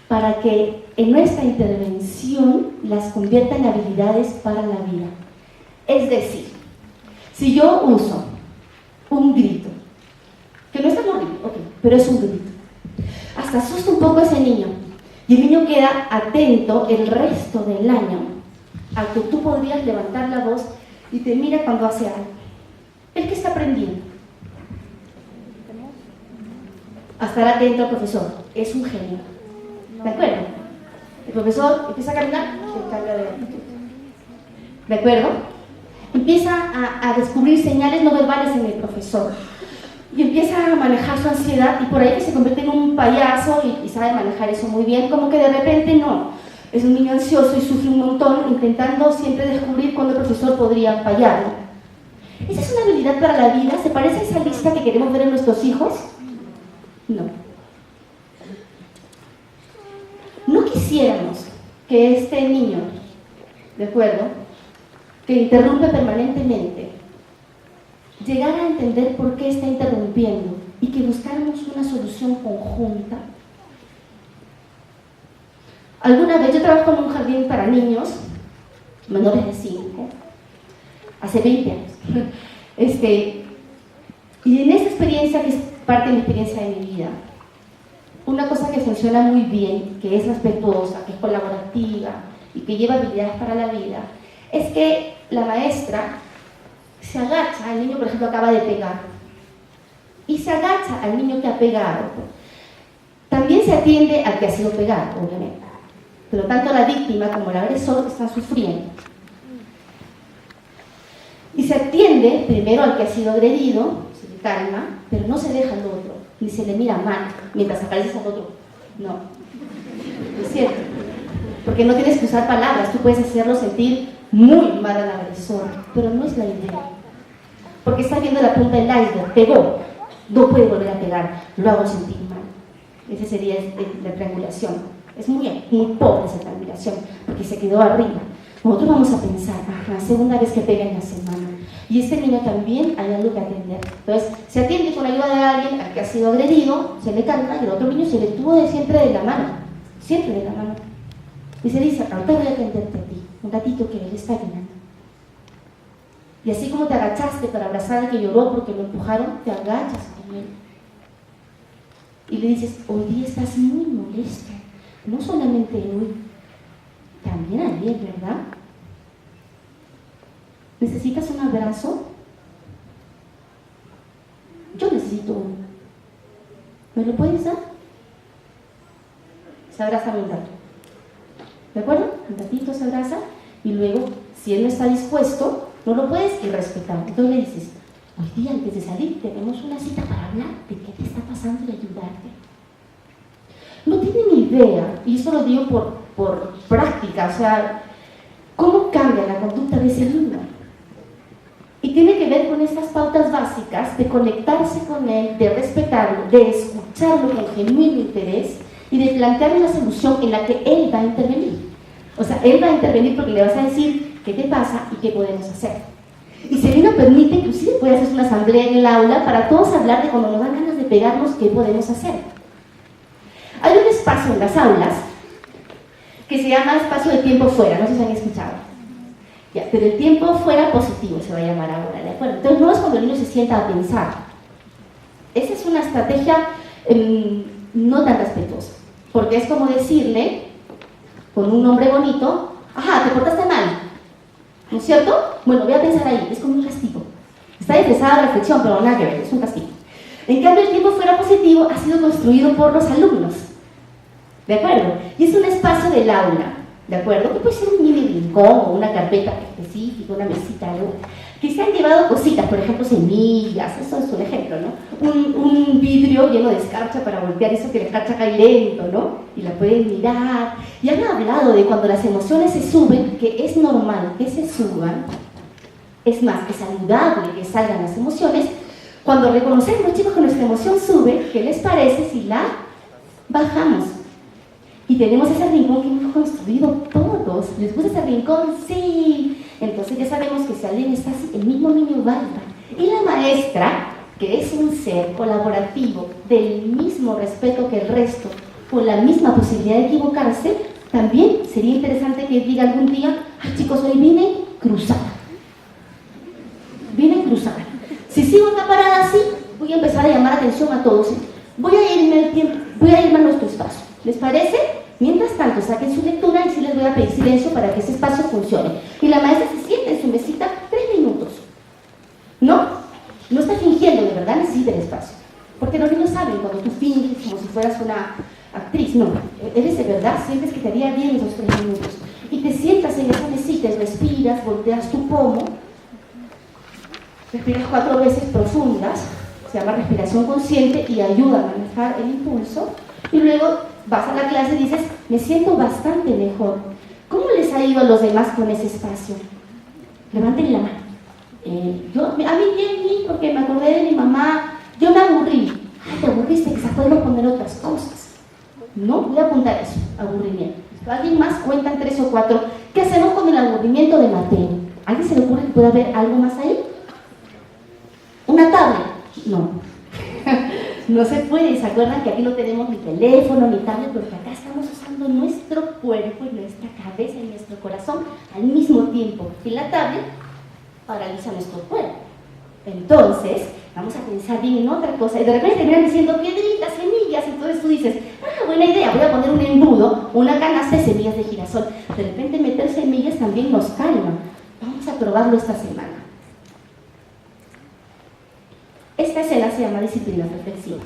para que en nuestra intervención las convierta en habilidades para la vida. Es decir, si yo uso un grito, que no es tan horrible, okay, pero es un grito, hasta asusta un poco a ese niño, y el niño queda atento el resto del año a que tú podrías levantar la voz y te mira cuando hace algo. ¿El que está aprendiendo? A estar atento al profesor, es un genio. ¿De acuerdo? El profesor empieza a caminar, se cambia de actitud. ¿De acuerdo? Empieza a descubrir señales no verbales en el profesor. Y empieza a manejar su ansiedad, y por ahí que se convierte en un payaso y sabe manejar eso muy bien, como que de repente no. Es un niño ansioso y sufre un montón, intentando siempre descubrir cuándo el profesor podría fallarlo. ¿Esa es una habilidad para la vida? ¿Se parece a esa lista que queremos ver en nuestros hijos? No. No quisiéramos que este niño, ¿de acuerdo?, que interrumpe permanentemente, llegara a entender por qué está interrumpiendo y que buscáramos una solución conjunta. Alguna vez yo trabajo en un jardín para niños menores de 5, hace 20 años. Y en esa experiencia, que es parte de mi experiencia de mi vida, una cosa que funciona muy bien, que es respetuosa, que es colaborativa y que lleva habilidades para la vida, es que la maestra se agacha, el niño por ejemplo acaba de pegar, y se agacha al niño que ha pegado. También se atiende al que ha sido pegado, obviamente, pero tanto la víctima como el agresor están sufriendo. Y se atiende primero al que ha sido agredido, se le calma, pero no se deja al otro, ni se le mira mal mientras acaricias al otro. No, es cierto, porque no tienes que usar palabras, tú puedes hacerlo sentir muy mal al agresor, pero no es la idea, porque está viendo la punta del iceberg, pegó, no puede volver a pegar, lo hago sentir mal. Esa sería la triangulación. Es muy pobre esa triangulación, porque se quedó arriba. Nosotros vamos a pensar, segunda vez que pega en la semana, y este niño también hay algo que atender. Entonces, se atiende con la ayuda de alguien al que ha sido agredido, se le calma, y el otro niño se le tuvo siempre de la mano, y se dice, ahorita voy a atenderte a ti, un gatito que él está llorando. Y así como te agachaste para abrazar al que lloró porque lo empujaron, te agachas con él. Y le dices, hoy día estás muy molesto, no solamente hoy, también ayer, ¿verdad? ¿Necesitas un abrazo? Yo necesito uno. ¿Me lo puedes dar? Se abrazan un rato. ¿De acuerdo? Un ratito se abraza y luego, si él no está dispuesto, no lo puedes ir respetando. Entonces le dices, hoy día antes de salir tenemos una cita para hablar de qué te está pasando y ayudarte. No tienen ni idea, y esto lo digo por práctica, o sea, cómo cambia la conducta de ese niño. Y tiene que ver con estas pautas básicas de conectarse con él, de respetarlo, de escucharlo con genuino interés y de plantear una solución en la que él va a intervenir. O sea, él va a intervenir porque le vas a decir qué te pasa y qué podemos hacer. Y si Selena permite, inclusive puede hacerse una asamblea en el aula para todos hablar de cuando nos dan ganas de pegarnos, qué podemos hacer. Hay un espacio en las aulas que se llama espacio de tiempo fuera, no sé si han escuchado. Ya, pero el tiempo fuera positivo se va a llamar ahora, ¿de acuerdo? Entonces no es cuando el niño se sienta a pensar. Esa es una estrategia no tan respetuosa, porque es como decirle, con un nombre bonito, ajá, te portaste mal, ¿no es cierto? Bueno, voy a pensar ahí, es como un castigo. Está expresada la reflexión, pero nada que ver, es un castigo. En cambio, el tiempo fuera positivo ha sido construido por los alumnos, ¿de acuerdo? Y es un espacio del aula, ¿de acuerdo? Que puede ser un mini rincón o una carpeta específica, una mesita, algo, que se han llevado cositas, por ejemplo, semillas, eso es un ejemplo, ¿no? Un vidrio lleno de escarcha para voltear eso que la escarcha cae lento, ¿no? Y la pueden mirar. Y han hablado de cuando las emociones se suben, que es normal que se suban, es más, es saludable que salgan las emociones. Cuando reconocemos, chicos, que nuestra emoción sube, ¿qué les parece si la bajamos? Y tenemos ese rincón que hemos construido todos. ¿Les gusta ese rincón? Sí. Entonces ya sabemos que si alguien está así, el mismo niño baila. Y la maestra, que es un ser colaborativo, del mismo respeto que el resto, con la misma posibilidad de equivocarse, también sería interesante que diga algún día, ay chicos, hoy vine cruzada. Vine cruzada. Si sigo acá parada así, voy a empezar a llamar atención a todos. Voy a irme a nuestro espacio. ¿Les parece? Mientras tanto, saquen su lectura y sí les voy a pedir silencio para que ese espacio funcione. Y la maestra se siente en su mesita 3 minutos. No está fingiendo, de verdad necesita el espacio. Porque los niños saben cuando tú finges como si fueras una actriz. No, eres de verdad, sientes que te haría bien esos 3 minutos. Y te sientas en esa mesita, respiras, volteas tu pomo, respiras 4 veces profundas, se llama respiración consciente y ayuda a manejar el impulso. Y luego vas a la clase y dices, me siento bastante mejor. ¿Cómo les ha ido a los demás con ese espacio? Levanten la mano. A mí bien, porque me acordé de mi mamá, yo me aburrí. Ay, te aburriste, quizás podemos poner otras cosas. No, voy a apuntar eso, aburrimiento. ¿Alguien más? Cuentan 3 o 4. ¿Qué hacemos con el aburrimiento de Mateo? ¿A alguien se le ocurre que puede haber algo más ahí? ¿Una tablet? No. No se puede. ¿Se acuerdan que aquí no tenemos ni teléfono ni tablet? Porque acá estamos usando nuestro cuerpo y nuestra cabeza y nuestro corazón al mismo tiempo. Y la tablet paraliza nuestro cuerpo. Entonces, vamos a pensar bien en otra cosa. Y de repente terminan diciendo piedritas, semillas. Entonces tú dices, buena idea, voy a poner un embudo, una canasta de semillas de girasol. De repente meter semillas también nos calma. Vamos a probarlo esta semana. Esta escena se llama disciplina reflexiva.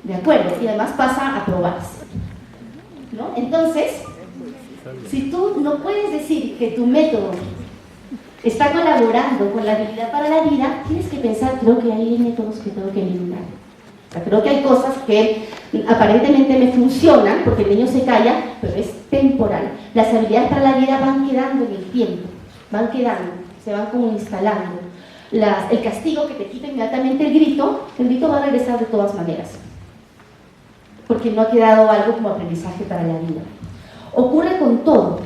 ¿De acuerdo? Y además pasa a probarse. ¿No? Entonces, si tú no puedes decir que tu método está colaborando con la habilidad para la vida, tienes que pensar, creo que hay métodos que tengo que eliminar. O sea, creo que hay cosas que aparentemente me funcionan, porque el niño se calla, pero es temporal. Las habilidades para la vida van quedando en el tiempo, van quedando, se van como instalando. El castigo que te quita inmediatamente el grito va a regresar de todas maneras, porque no ha quedado algo como aprendizaje para la vida. Ocurre con todo.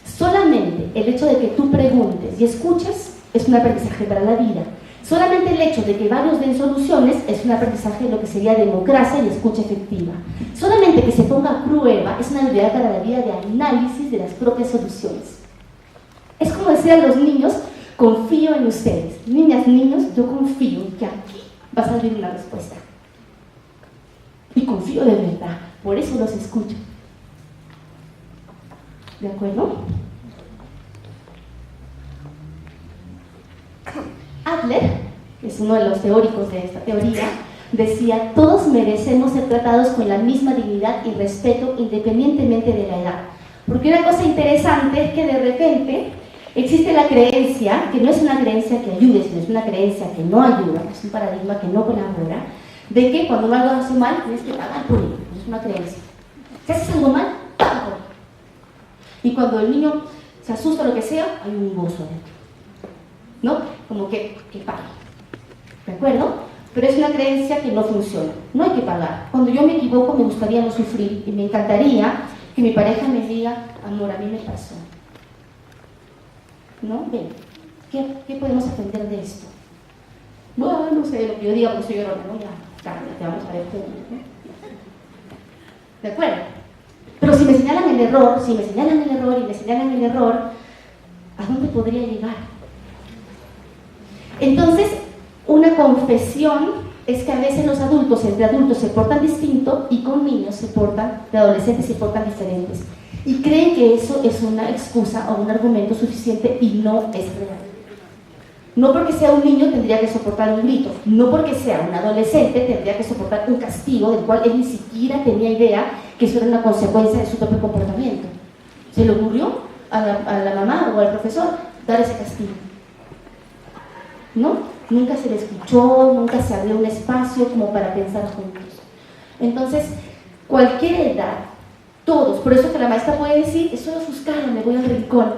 Solamente el hecho de que tú preguntes y escuches es un aprendizaje para la vida. Solamente el hecho de que varios den soluciones es un aprendizaje de lo que sería democracia y escucha efectiva. Solamente que se ponga a prueba es una habilidad para la vida de análisis de las propias soluciones. Es como decir a los niños, confío en ustedes. Niñas, niños, yo confío en que aquí va a salir una respuesta. Y confío de verdad, por eso los escucho. ¿De acuerdo? Adler, que es uno de los teóricos de esta teoría, decía, todos merecemos ser tratados con la misma dignidad y respeto independientemente de la edad. Porque una cosa interesante es que de repente existe la creencia, que no es una creencia que ayude, sino es una creencia que no ayuda, es un paradigma que no colabora, de que cuando algo hace mal, tienes que pagar por ello. Es una creencia. Si haces algo mal, paga por ello. Y cuando el niño se asusta o lo que sea, hay un gozo adentro. ¿No? Como que pague. ¿De acuerdo? Pero es una creencia que no funciona. No hay que pagar. Cuando yo me equivoco, me gustaría no sufrir. Y me encantaría que mi pareja me diga, amor, a mí me pasó. ¿No? Ven, ¿qué podemos aprender de esto? Bueno, no sé, lo que yo diga, pues soy llorona, ¿no? Ya vamos a ver cómo, ¿no? ¿De acuerdo? Pero si me señalan el error, y me señalan el error, ¿a dónde podría llegar? Entonces, una confesión es que a veces los adultos, entre adultos, se portan distinto y con niños de adolescentes se portan diferentes. Y creen que eso es una excusa o un argumento suficiente y no es real. No porque sea un niño tendría que soportar un grito, no porque sea un adolescente tendría que soportar un castigo del cual él ni siquiera tenía idea que eso era una consecuencia de su propio comportamiento. ¿Se le ocurrió a la mamá o al profesor dar ese castigo? ¿No? Nunca se le escuchó, nunca se abrió un espacio como para pensar juntos. Entonces, cualquier edad, todos, por eso que la maestra puede decir, es solo ofuscarme, me voy al rincón.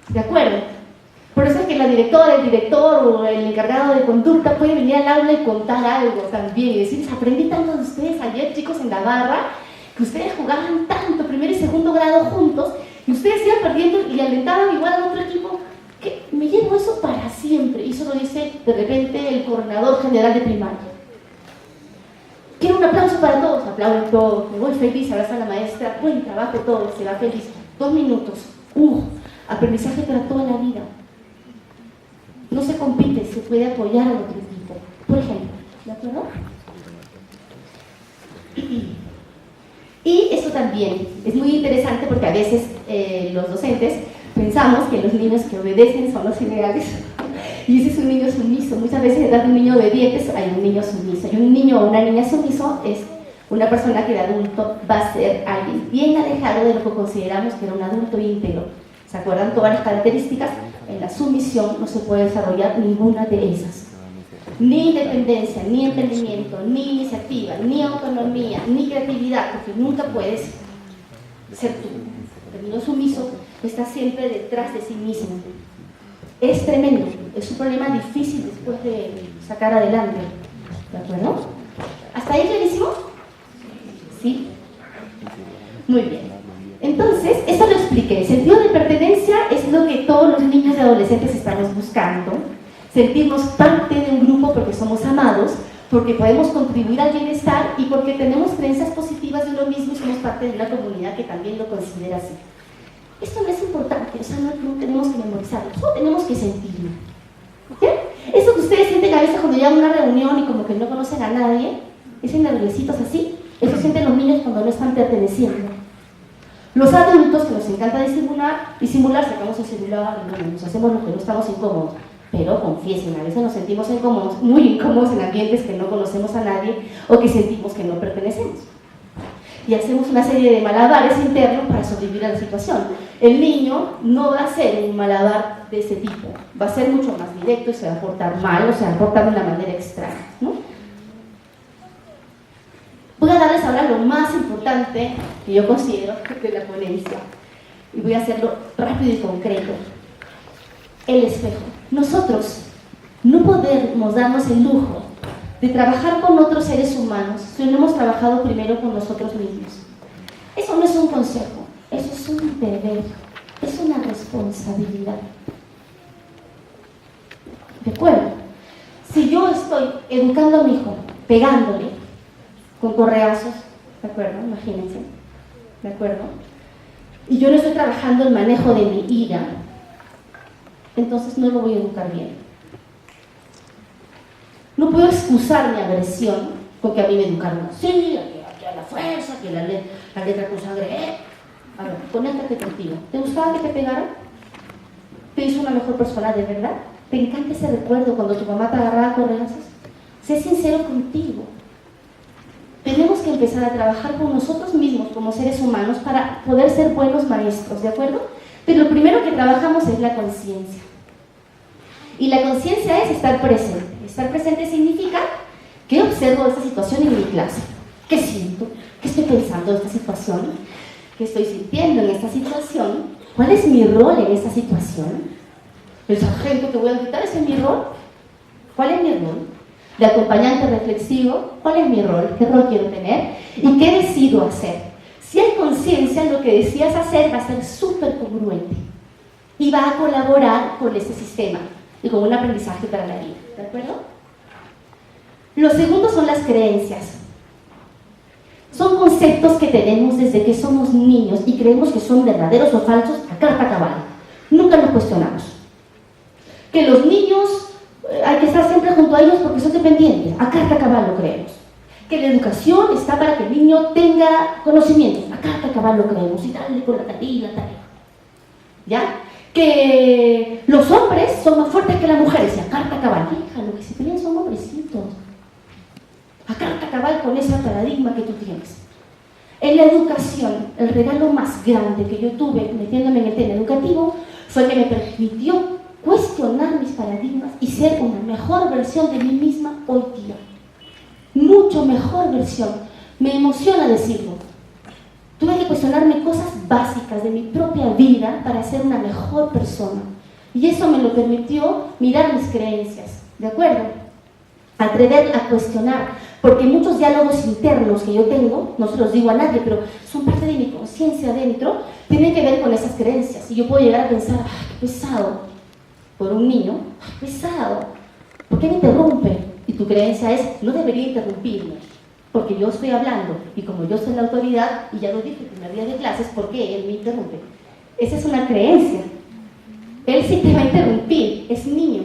¿De acuerdo? Por eso es que la directora, el director o el encargado de conducta puede venir al aula y contar algo también y decirles, aprendí tanto de ustedes ayer, chicos, en la barra, que ustedes jugaban tanto, primer y segundo grado juntos, y ustedes iban perdiendo y alentaban igual al otro equipo, que me llevo eso para siempre. Y eso lo dice de repente el coordinador general de primaria. Qué un aplauso para todos, aplauden todos, me voy feliz, abrazo a la maestra, buen trabajo todo, se va feliz. 2 minutos, aprendizaje para toda la vida. No se compite, se puede apoyar al otro equipo. Por ejemplo, ¿de acuerdo? Y esto también es muy interesante porque a veces los docentes pensamos que los niños que obedecen son los ideales. Y ese es un niño sumiso. Muchas veces detrás de un niño obediente hay un niño sumiso. Y un niño o una niña sumiso es una persona que de adulto va a ser alguien bien alejado de lo que consideramos que era un adulto íntegro. ¿Se acuerdan todas las características? En la sumisión no se puede desarrollar ninguna de esas. Ni independencia, ni emprendimiento, ni iniciativa, ni autonomía, ni creatividad, porque nunca puedes ser tú. El niño sumiso está siempre detrás de sí mismo. Es tremendo, es un problema difícil después de sacar adelante. ¿De acuerdo? ¿Hasta ahí clarísimo? ¿Sí? Muy bien. Entonces, esto lo expliqué. El sentido de pertenencia es lo que todos los niños y adolescentes estamos buscando. Sentirnos parte de un grupo porque somos amados, porque podemos contribuir al bienestar y porque tenemos creencias positivas de lo mismo y somos parte de una comunidad que también lo considera así. Esto no es importante, o sea, no tenemos que memorizarlo, solo tenemos que sentirlo. ¿Okay? Eso que ustedes sienten a veces cuando llegan a una reunión y como que no conocen a nadie, ese nerviositos así, eso sienten los niños cuando no están perteneciendo. Los adultos, que nos encanta disimular, sacamos el celular y nos hacemos lo que no estamos incómodos. Pero confiesen, a veces nos sentimos incómodos, muy incómodos en ambientes que no conocemos a nadie o que sentimos que no pertenecemos. Y hacemos una serie de malabares internos para sobrevivir a la situación. El niño no va a hacer un malabar de ese tipo, va a ser mucho más directo y se va a portar mal o se va a portar de una manera extraña, ¿no? Voy a darles ahora lo más importante que yo considero de la ponencia y voy a hacerlo rápido y concreto. El espejo. Nosotros no podemos darnos el lujo de trabajar con otros seres humanos si no hemos trabajado primero con nosotros mismos. Eso no es un consejo, eso es un deber, es una responsabilidad. ¿De acuerdo? Si yo estoy educando a mi hijo, pegándole con correazos, ¿de acuerdo? Imagínense, ¿de acuerdo? Y yo no estoy trabajando el manejo de mi ira, entonces no lo voy a educar bien. No puedo excusar mi agresión con que a mí me educaron así, que a la fuerza, que la letra con sangre. A ver, conéctate contigo. ¿Te gustaba que te pegaran? ¿Te hizo una mejor persona de verdad? ¿Te encanta ese recuerdo cuando tu mamá te agarraba correazos? Sé sincero contigo. Tenemos que empezar a trabajar con nosotros mismos como seres humanos para poder ser buenos maestros, ¿de acuerdo? Pero lo primero que trabajamos es la conciencia. Y la conciencia es estar presente. Estar presente significa que observo esta situación en mi clase. ¿Qué siento? ¿Qué estoy pensando de esta situación? ¿Qué estoy sintiendo en esta situación? ¿Cuál es mi rol en esta situación? ¿El sargento que voy a gritar? ¿Ese es mi rol? ¿Cuál es mi rol? ¿De acompañante reflexivo? ¿Cuál es mi rol? ¿Qué rol quiero tener? ¿Y qué decido hacer? Si hay conciencia, lo que decidas hacer va a ser súper congruente y va a colaborar con este sistema y con un aprendizaje para la vida, ¿de acuerdo? Los segundos son las creencias. Son conceptos que tenemos desde que somos niños y creemos que son verdaderos o falsos a carta cabal. Nunca los cuestionamos. Que los niños hay que estar siempre junto a ellos porque son dependientes. A carta cabal lo creemos. Que la educación está para que el niño tenga conocimientos. A carta cabal lo creemos. Y darle con la tarea, ¿ya? Que los hombres son más fuertes que las mujeres. Y a carta cabal. Déjalo, que se pelean son hombrecitos. A carta cabal con ese paradigma que tú tienes. En la educación, el regalo más grande que yo tuve metiéndome en el tema educativo fue que me permitió cuestionar mis paradigmas y ser una mejor versión de mí misma hoy día. Mucho mejor versión. Me emociona decirlo. Tuve que cuestionarme cosas básicas de mi propia vida para ser una mejor persona. Y eso me lo permitió mirar mis creencias. ¿De acuerdo? Atrever a cuestionar. Porque muchos diálogos internos que yo tengo, no se los digo a nadie, pero son parte de mi conciencia adentro, tienen que ver con esas creencias. Y yo puedo llegar a pensar, ¡ay, qué pesado! Por un niño, ¡ay, pesado! ¿Por qué me interrumpe? Y tu creencia es, no debería interrumpirme. porque yo estoy hablando, y como yo soy la autoridad, y ya lo dije en el primer día de clases, ¿por qué él me interrumpe? Esa es una creencia. Él sí te va a interrumpir, es niño,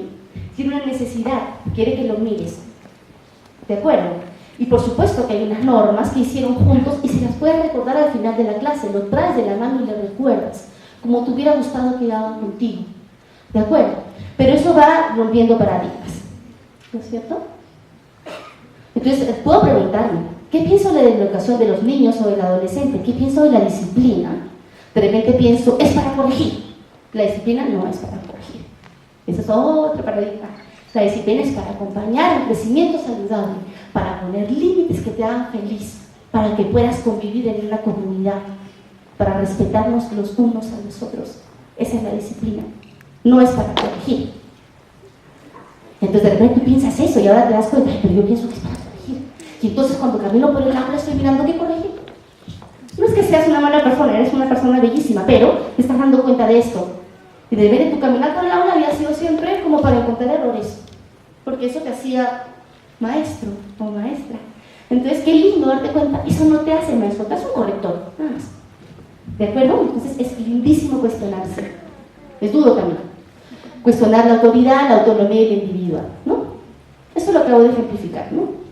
tiene una necesidad, quiere que lo mires. ¿De acuerdo? Y por supuesto que hay unas normas que hicieron juntos y se las puedes recordar al final de la clase, lo traes de la mano y le recuerdas, como te hubiera gustado que hagan contigo. ¿De acuerdo? Pero eso va rompiendo paradigmas, ¿no es cierto? Entonces, puedo preguntarme, ¿qué pienso de la educación de los niños o del adolescente? ¿Qué pienso de la disciplina? De repente pienso, es para corregir. La disciplina no es para corregir. Ese es otro paradigma. La disciplina es para acompañar el crecimiento saludable, para poner límites que te hagan feliz, para que puedas convivir en una comunidad, para respetarnos los unos a los otros. Esa es la disciplina. No es para corregir. Entonces de repente tú piensas eso y ahora te das cuenta, pero yo pienso que es para corregir. Y entonces cuando camino por el aula estoy mirando qué corregir. No es que seas una mala persona, eres una persona bellísima, pero te estás dando cuenta de esto. Y de repente tu caminar por el aula había sido siempre como para encontrar errores, porque eso te hacía maestro o maestra. Entonces qué lindo darte cuenta, eso no te hace maestro, te hace un corrector, nada más. ¿De acuerdo? Entonces es lindísimo cuestionarse. Es duro también. Cuestionar la autoridad, la autonomía del individuo, ¿no? Eso lo acabo de ejemplificar, ¿no?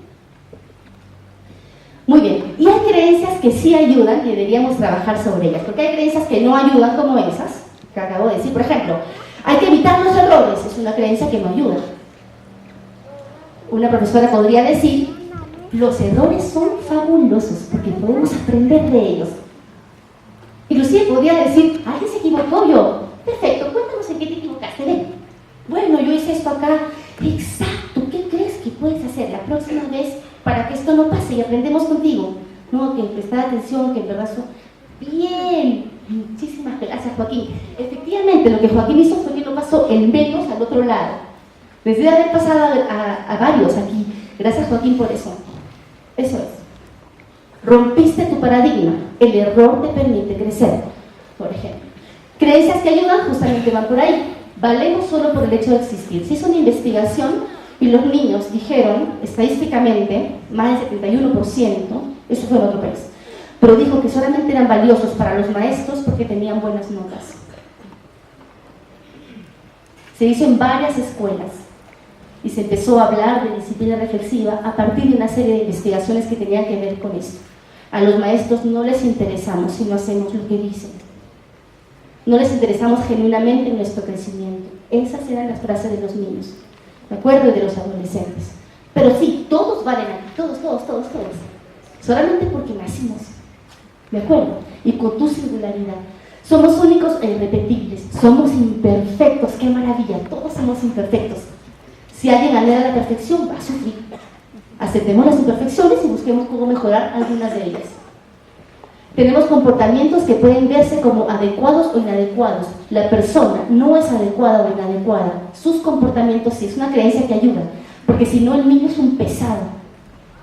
Muy bien. Y hay creencias que sí ayudan y deberíamos trabajar sobre ellas, porque hay creencias que no ayudan como esas, que acabo de decir. Por ejemplo, hay que evitar los errores, es una creencia que no ayuda. Una profesora podría decir, los errores son fabulosos, porque podemos aprender de ellos. Inclusive podría decir, ¿alguien se equivocó? Yo, perfecto, cuéntanos en qué te equivocaste. Ven. Bueno, yo hice esto acá. Exacto, ¿qué crees que puedes hacer la próxima vez para que esto no pase y aprendemos contigo? No, que prestar atención, que en verdad son... Bien, muchísimas gracias, Joaquín. Efectivamente, lo que Joaquín hizo fue que lo pasó el menos al otro lado. Les debe haber pasado a varios aquí. Gracias, Joaquín, por eso. Eso es. Rompiste tu paradigma. El error te permite crecer, por ejemplo. Creencias que ayudan justamente van por ahí. Valemos solo por el hecho de existir. Se hizo una investigación y los niños dijeron, estadísticamente, más del 71%, eso fue en otro país, pero dijo que solamente eran valiosos para los maestros porque tenían buenas notas. Se hizo en varias escuelas y se empezó a hablar de disciplina reflexiva a partir de una serie de investigaciones que tenían que ver con esto. A los maestros no les interesamos si no hacemos lo que dicen. No les interesamos genuinamente en nuestro crecimiento. Esas eran las frases de los niños, ¿de acuerdo? Y de los adolescentes. Pero sí, todos valen aquí, todos. Solamente porque nacimos, ¿de acuerdo? Y con tu singularidad. Somos únicos e irrepetibles. Somos imperfectos, qué maravilla. Todos somos imperfectos. Si alguien anhela la perfección, va a sufrir. Aceptemos las imperfecciones y busquemos cómo mejorar algunas de ellas. Tenemos comportamientos que pueden verse como adecuados o inadecuados. La persona no es adecuada o inadecuada. Sus comportamientos sí, es una creencia que ayuda. Porque si no, el niño es un pesado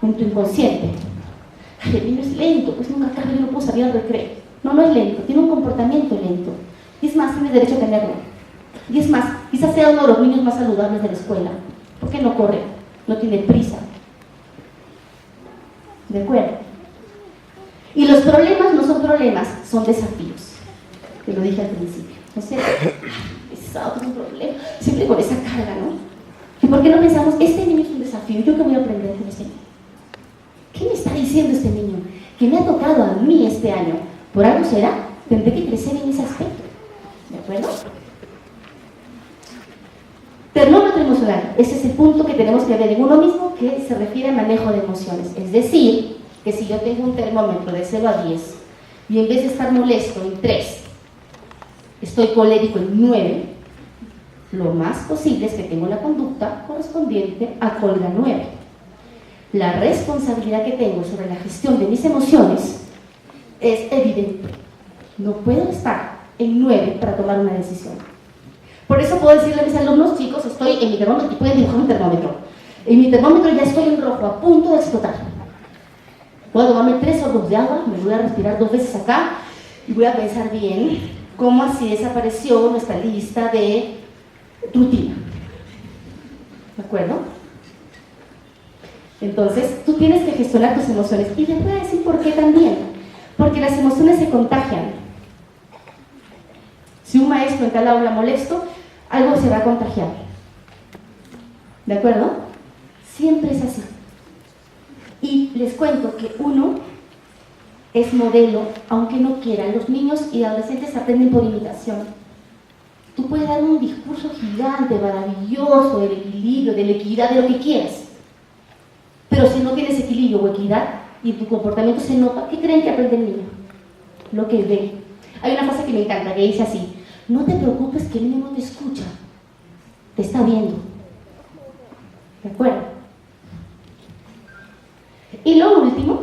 en tu inconsciente. Ay, el niño es lento, pues nunca acaba, yo no puedo salir al recreo. No es lento, tiene un comportamiento lento. Y es más, tiene derecho a tenerlo. Y es más, quizás sea uno de los niños más saludables de la escuela. Porque no corre, no tiene prisa. ¿De acuerdo? Y los problemas no son problemas, son desafíos. Te lo dije al principio. ¿No es cierto? Pesado, es un problema. Siempre con esa carga, ¿no? ¿Y por qué no pensamos, este niño es un desafío? ¿Yo qué voy a aprender con este niño? ¿Qué me está diciendo este niño? ¿Qué me ha tocado a mí este año? ¿Por algo será? Tendré que crecer en ese aspecto. ¿De acuerdo? Termómetro emocional. Ese es el punto que tenemos que ver en uno mismo que se refiere al manejo de emociones. Es decir, que si yo tengo un termómetro de 0 a 10 y en vez de estar molesto en 3, estoy colérico en 9, lo más posible es que tengo la conducta correspondiente a colga 9. La responsabilidad que tengo sobre la gestión de mis emociones es evidente. No puedo estar en 9 para tomar una decisión. Por eso puedo decirle a mis alumnos, chicos, estoy en mi termómetro, y pueden dibujar un termómetro. En mi termómetro ya estoy en rojo, a punto de explotar. Voy a tomarme 3 sorbos de agua, me voy a respirar 2 veces acá y voy a pensar bien cómo así desapareció nuestra lista de rutina. ¿De acuerdo? Entonces, tú tienes que gestionar tus emociones. Y les voy a decir por qué también. Porque las emociones se contagian. Si un maestro en tal aula molesto, algo se va a contagiar. ¿De acuerdo? Siempre es así. Y les cuento que uno es modelo, aunque no quieran. Los niños y adolescentes aprenden por imitación. Tú puedes dar un discurso gigante, maravilloso, del equilibrio, de la equidad, de lo que quieras. Pero si no tienes equilibrio o equidad y tu comportamiento se nota, ¿qué creen que aprende el niño? Lo que ve. Hay una frase que me encanta, que dice así: no te preocupes que el niño no te escucha, te está viendo. ¿De acuerdo? Y lo último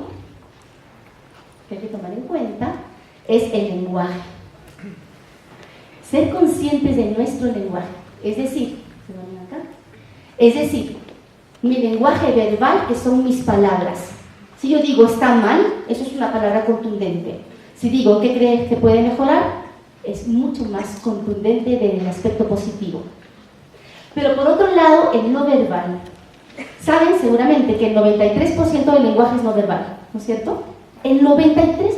que hay que tomar en cuenta es el lenguaje. Ser conscientes de nuestro lenguaje. Es decir, mi lenguaje verbal, que son mis palabras. Si yo digo está mal, eso es una palabra contundente. Si digo ¿qué crees que puede mejorar?, es mucho más contundente del aspecto positivo. Pero por otro lado, el no verbal. Saben seguramente que el 93% del lenguaje es no verbal, ¿no es cierto? El 93%.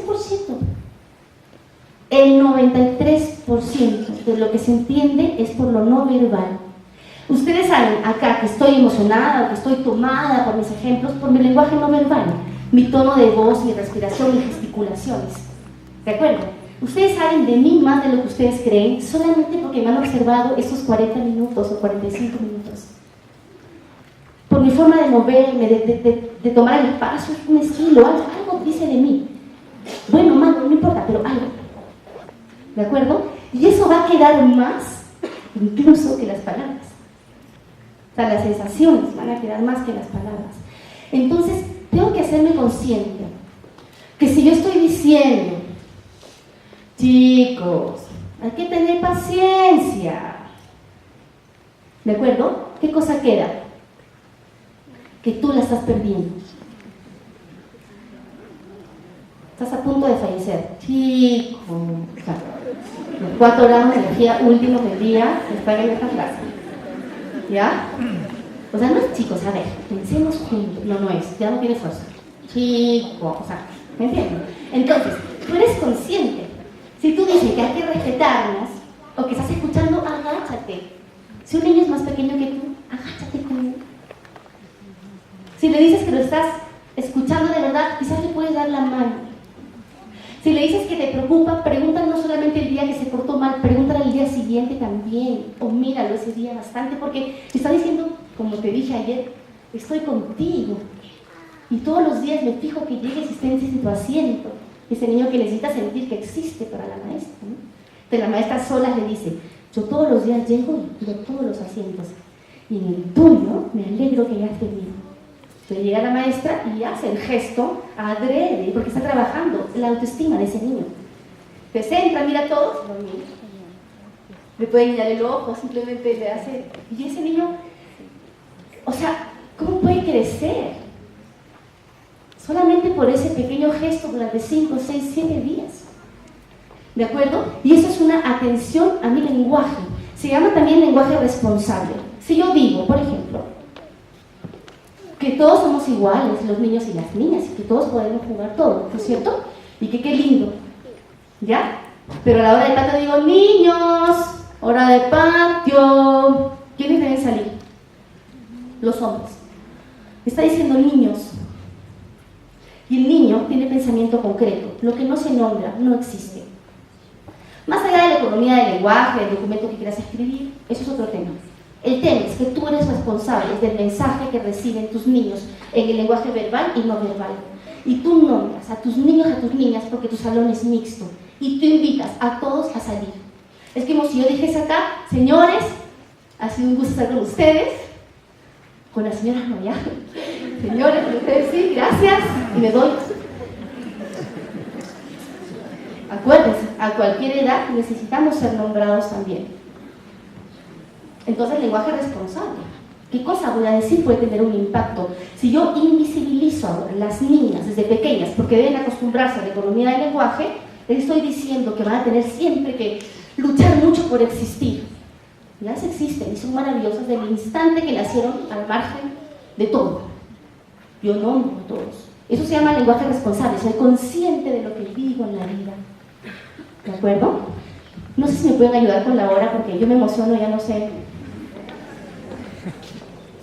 El 93% de lo que se entiende es por lo no verbal. Ustedes saben acá que estoy emocionada, que estoy tomada por mis ejemplos, por mi lenguaje no verbal, mi tono de voz, mi respiración, mis gesticulaciones. ¿De acuerdo? Ustedes saben de mí más de lo que ustedes creen, solamente porque me han observado esos 40 minutos o 45 minutos. Por mi forma de moverme, de tomar el paso, un estilo, algo dice de mí. Bueno, malo, no importa, pero algo. ¿De acuerdo? Y eso va a quedar más incluso que las palabras. O sea, las sensaciones van a quedar más que las palabras. Entonces, tengo que hacerme consciente que si yo estoy diciendo, chicos, hay que tener paciencia, ¿de acuerdo? ¿Qué cosa queda? Que tú la estás perdiendo. Estás a punto de fallecer. Chicos, o sea, los 4 gramos de energía últimos del día están en esta clase. ¿Ya? O sea, no es chicos, a ver, pensemos juntos. No es, ya no tiene fuerza. Chicos, o sea, ¿me entienden? Entonces, tú eres consciente. Si tú dices que hay que respetarnos, o que estás escuchando, agáchate. Si un niño es más pequeño que tú, agáchate con él. Si le dices que lo estás escuchando de verdad, quizás le puedes dar la mano. Si le dices que te preocupa, pregúntale no solamente el día que se portó mal, pregúntale el día siguiente también, o míralo ese día bastante, porque te está diciendo, como te dije ayer, estoy contigo. Y todos los días me fijo que llegues y estés en tu asiento. Ese niño que necesita sentir que existe para la maestra, ¿no? Entonces la maestra sola le dice, yo todos los días llego y pido todos los asientos. Y en el tuyo me alegro que hayas venido. Entonces llega la maestra y hace el gesto adrede, porque está trabajando la autoestima de ese niño. Entonces entra, mira a todos, lo mira. Le puede guiar el ojo, simplemente le hace... Y ese niño, o sea, ¿cómo puede crecer? Solamente por ese pequeño gesto durante 5, 6, 7 días. ¿De acuerdo? Y eso es una atención a mi lenguaje. Se llama también lenguaje responsable. Si yo digo, por ejemplo, que todos somos iguales, los niños y las niñas, y que todos podemos jugar todo, ¿no es cierto? Y que qué lindo, ¿ya? Pero a la hora del patio digo, niños, hora de patio. ¿Quiénes deben salir? Los hombres. Está diciendo niños. Y el niño tiene pensamiento concreto. Lo que no se nombra no existe. Más allá de la economía del lenguaje, del documento que quieras escribir, eso es otro tema. El tema es que tú eres responsable del mensaje que reciben tus niños en el lenguaje verbal y no verbal. Y tú nombras a tus niños y a tus niñas porque tu salón es mixto. Y tú invitas a todos a salir. Es como si yo dijese acá, señores, ha sido un gusto estar con ustedes. Con las señoras no, ya. Señores, con ustedes sí, gracias. Y me doy. Acuérdense, a cualquier edad necesitamos ser nombrados también. Entonces, el lenguaje responsable. ¿Qué cosa voy a decir puede tener un impacto? Si yo invisibilizo a las niñas desde pequeñas, porque deben acostumbrarse a la economía del lenguaje, les estoy diciendo que van a tener siempre que luchar mucho por existir. Ya existen y son maravillosas desde el instante que nacieron al margen de todo. yo nombro a todos. Eso se llama lenguaje responsable, soy consciente de lo que digo en la vida. ¿De acuerdo? No sé si me pueden ayudar con la hora porque yo me emociono, ya no sé.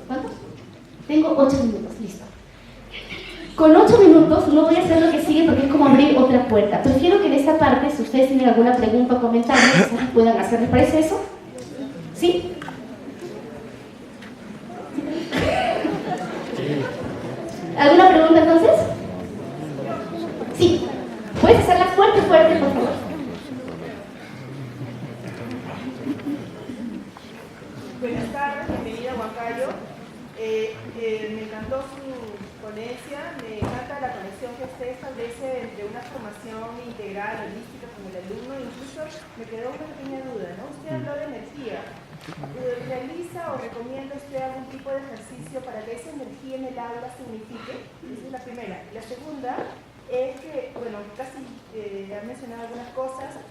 ¿Cuántos? Tengo 8 minutos, listo. Con 8 minutos no voy a hacer lo que sigue porque es como abrir otra puerta. Prefiero que en esta parte, si ustedes tienen alguna pregunta o comentario, quizás puedan hacer. ¿Les parece eso? ¿Sí? ¿Alguna pregunta entonces? Sí. ¿Puedes hacerla fuerte, fuerte, por favor? Buenas tardes, bienvenida Huancayo. Me encantó su ponencia, me encanta la conexión que usted establece entre una formación integral, holística con el alumno. Incluso me quedó una pequeña duda, ¿no? Usted habló de energía. ¿Realiza o recomienda usted algún tipo de ejercicio para que esa energía en el aula se unifique? Esa es la primera. La segunda es que, bueno, casi ha mencionado algunas cosas.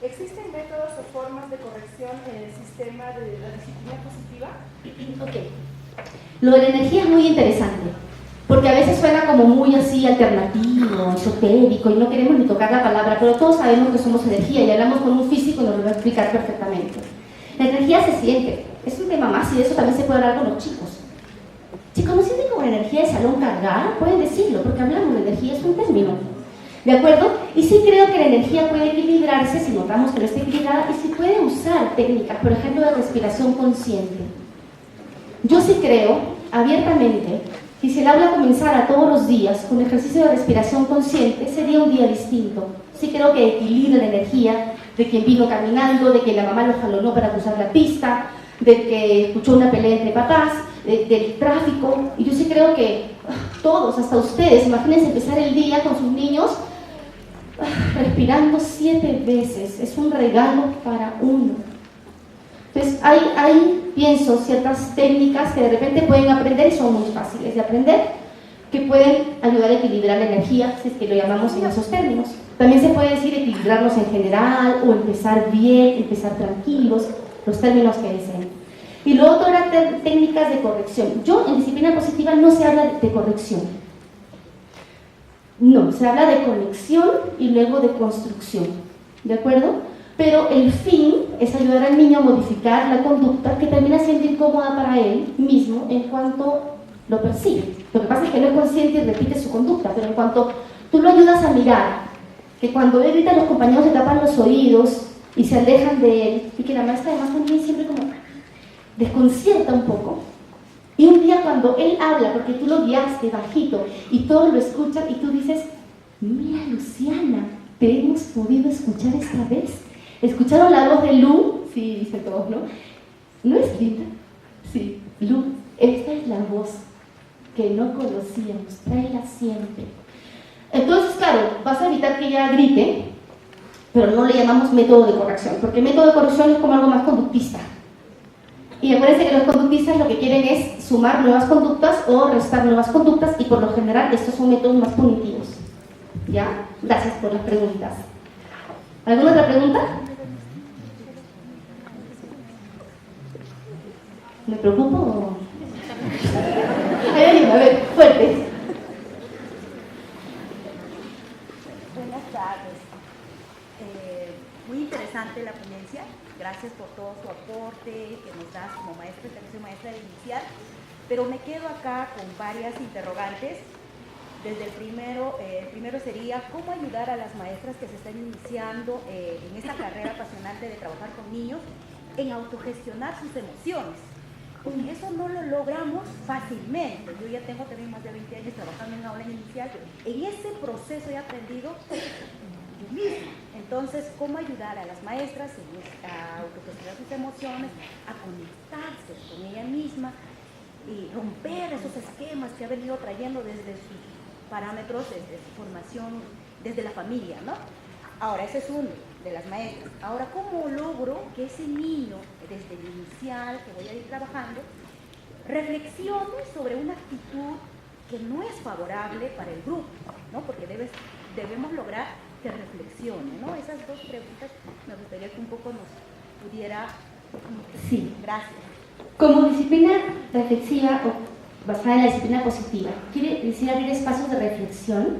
¿Existen métodos o formas de corrección en el sistema de la disciplina positiva? Ok. Lo de la energía es muy interesante, porque a veces suena como muy así alternativo, esotérico, y no queremos ni tocar la palabra, pero todos sabemos que somos energía y hablamos con un físico y nos lo va a explicar perfectamente. La energía se siente, es un tema más y de eso también se puede hablar con los chicos. Chicos, ¿no sienten como la energía de salón cargada? Pueden decirlo, porque hablamos de energía, es un término. ¿De acuerdo? Y sí creo que la energía puede equilibrarse si notamos que no está equilibrada y si puede usar técnicas, por ejemplo, de respiración consciente. Yo sí creo, abiertamente, que si el aula comenzara todos los días con ejercicio de respiración consciente, sería un día distinto. Sí creo que equilibra la energía de quien vino caminando, de que la mamá lo jalonó para cruzar la pista, de que escuchó una pelea entre papás, del tráfico. Y yo sí creo que todos, hasta ustedes, imagínense empezar el día con sus niños respirando 7 veces. Es un regalo para uno. Entonces, hay, pienso, ciertas técnicas que de repente pueden aprender y son muy fáciles de aprender, que pueden ayudar a equilibrar la energía, si es que lo llamamos en esos términos. También se puede decir equilibrarnos en general, o empezar bien, empezar tranquilos, los términos que deseen. Y lo otro era técnicas de corrección. Yo, en disciplina positiva, no se habla de corrección. No, se habla de conexión y luego de construcción. ¿De acuerdo? Pero el fin es ayudar al niño a modificar la conducta que termina siendo incómoda para él mismo en cuanto lo percibe. Lo que pasa es que no es consciente y repite su conducta, pero en cuanto tú lo ayudas a mirar, que cuando él grita los compañeros le tapan los oídos y se alejan de él, y que la maestra además también siempre como desconcierta un poco. Y un día cuando él habla, porque tú lo guiaste bajito y todos lo escuchan y tú dices, mira Luciana, te hemos podido escuchar esta vez. ¿Escucharon la voz de Lu? Sí, dicen todos, ¿no? ¿No es linda? Sí, Lu, esta es la voz que no conocíamos, tráela siempre. Entonces, claro, vas a evitar que ella grite, pero no le llamamos método de corrección, porque el método de corrección es como algo más conductista. Y acuérdense que los conductistas lo que quieren es sumar nuevas conductas o restar nuevas conductas, y por lo general estos son métodos más punitivos. ¿Ya? Gracias por las preguntas. ¿Alguna otra pregunta? ¿Me preocupo o...? A ver, fuerte. Buenas tardes. Muy interesante la ponencia. Gracias por todo su aporte que nos das como maestra, también soy maestra de inicial. Pero me quedo acá con varias interrogantes. Desde el primero sería cómo ayudar a las maestras que se están iniciando en esta carrera apasionante de trabajar con niños en autogestionar sus emociones. Y eso no lo logramos fácilmente. Yo ya tengo también más de 20 años trabajando en aula inicial. En ese proceso he aprendido yo misma. Entonces, ¿cómo ayudar a las maestras a autogestionar sus emociones, a conectarse con ella misma y romper esos esquemas que ha venido trayendo desde sus parámetros, desde su formación, desde la familia, ¿no? Ahora, ese es uno de las maestras. Ahora, ¿cómo logro que ese niño, desde el inicial que voy a ir trabajando, reflexione sobre una actitud que no es favorable para el grupo, ¿no? Porque debemos lograr que reflexione, ¿no? Esas dos preguntas me gustaría que un poco nos pudiera... Sí. Gracias. Como disciplina reflexiva, basada en la disciplina positiva. Quiere decir abrir espacios de reflexión,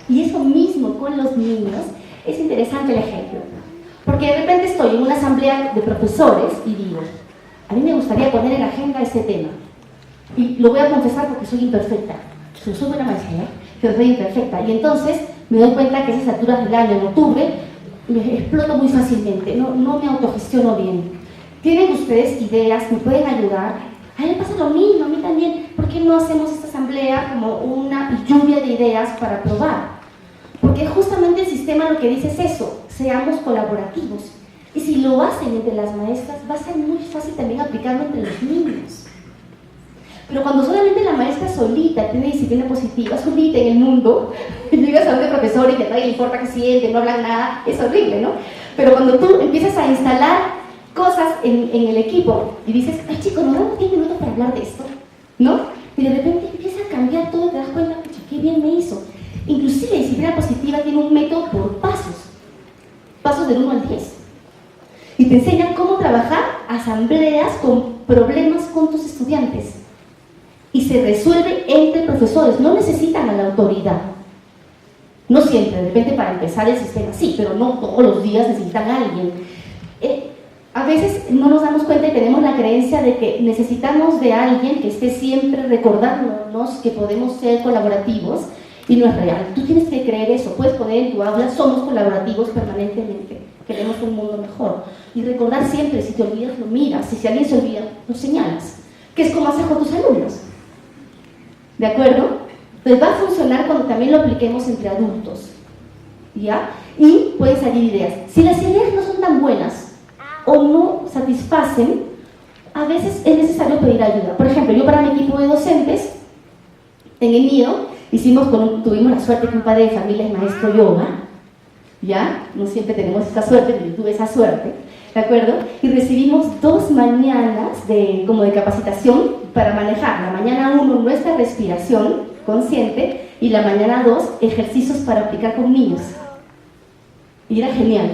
y eso mismo con los niños. Es interesante el ejemplo, porque de repente estoy en una asamblea de profesores y digo, a mí me gustaría poner en la agenda este tema, y lo voy a confesar porque soy imperfecta. Soy buena maestra, pero soy imperfecta, y entonces me doy cuenta que a esas alturas del año, en octubre, me exploto muy fácilmente, no me autogestiono bien. ¿Tienen ustedes ideas? ¿Me pueden ayudar? A mí me pasa lo mismo, a mí también. ¿Por qué no hacemos esta asamblea como una lluvia de ideas para probar? Porque justamente el sistema lo que dice es eso, seamos colaborativos. Y si lo hacen entre las maestras, va a ser muy fácil también aplicarlo entre los niños. Pero cuando solamente la maestra solita tiene disciplina positiva, solita en el mundo, y llegas a un profesor y que a nadie le importa que siente, no hablan nada, es horrible, ¿no? Pero cuando tú empiezas a instalar cosas en el equipo y dices, ay chicos, nos damos 10 minutos para hablar de esto, ¿no? Y de repente empieza a cambiar todo y te das cuenta, pucha, qué bien me hizo. Inclusive la disciplina positiva tiene un método por pasos del 1 al 10. Y te enseñan cómo trabajar asambleas con problemas con tus estudiantes. Y se resuelve entre profesores, no necesitan a la autoridad. No siempre, de repente para empezar el sistema sí, pero no todos los días necesitan a alguien. A veces no nos damos cuenta y tenemos la creencia de que necesitamos de alguien que esté siempre recordándonos que podemos ser colaborativos, y no es real. Tú tienes que creer eso. Puedes poner en tu aula, somos colaborativos permanentemente, queremos un mundo mejor. Y recordar siempre, si te olvidas, lo miras, si alguien se olvida, lo señalas, que es como haces con tus alumnos. ¿De acuerdo? Pues va a funcionar cuando también lo apliquemos entre adultos, ¿ya? Y pueden salir ideas. Si las ideas no son tan buenas o no satisfacen, a veces es necesario pedir ayuda. Por ejemplo, yo para mi equipo de docentes, en el nido, tuvimos la suerte que un padre de familia es maestro yoga, ¿ya? No siempre tenemos esa suerte, pero yo tuve esa suerte, ¿de acuerdo? Y recibimos 2 mañanas como de capacitación para manejar. La mañana 1, nuestra respiración consciente, y la mañana 2, ejercicios para aplicar con niños. Y era genial,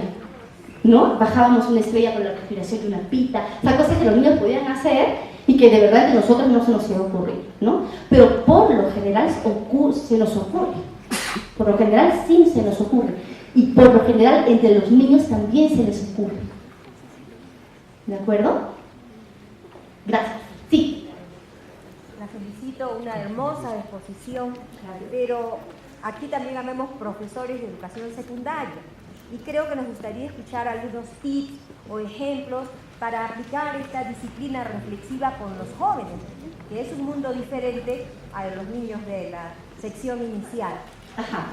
¿no? Bajábamos una estrella con la respiración y una pita, o sea, cosas que los niños podían hacer y que de verdad que nosotros no se nos iba a ocurrir, ¿no? Pero por lo general se nos ocurre. Por lo general sí se nos ocurre. Y por lo general entre los niños también se les ocurre. ¿De acuerdo? Gracias. Sí. La felicito, una hermosa exposición, pero aquí también habemos profesores de educación secundaria y creo que nos gustaría escuchar algunos tips o ejemplos para aplicar esta disciplina reflexiva con los jóvenes, que es un mundo diferente a los niños de la sección inicial. Ajá.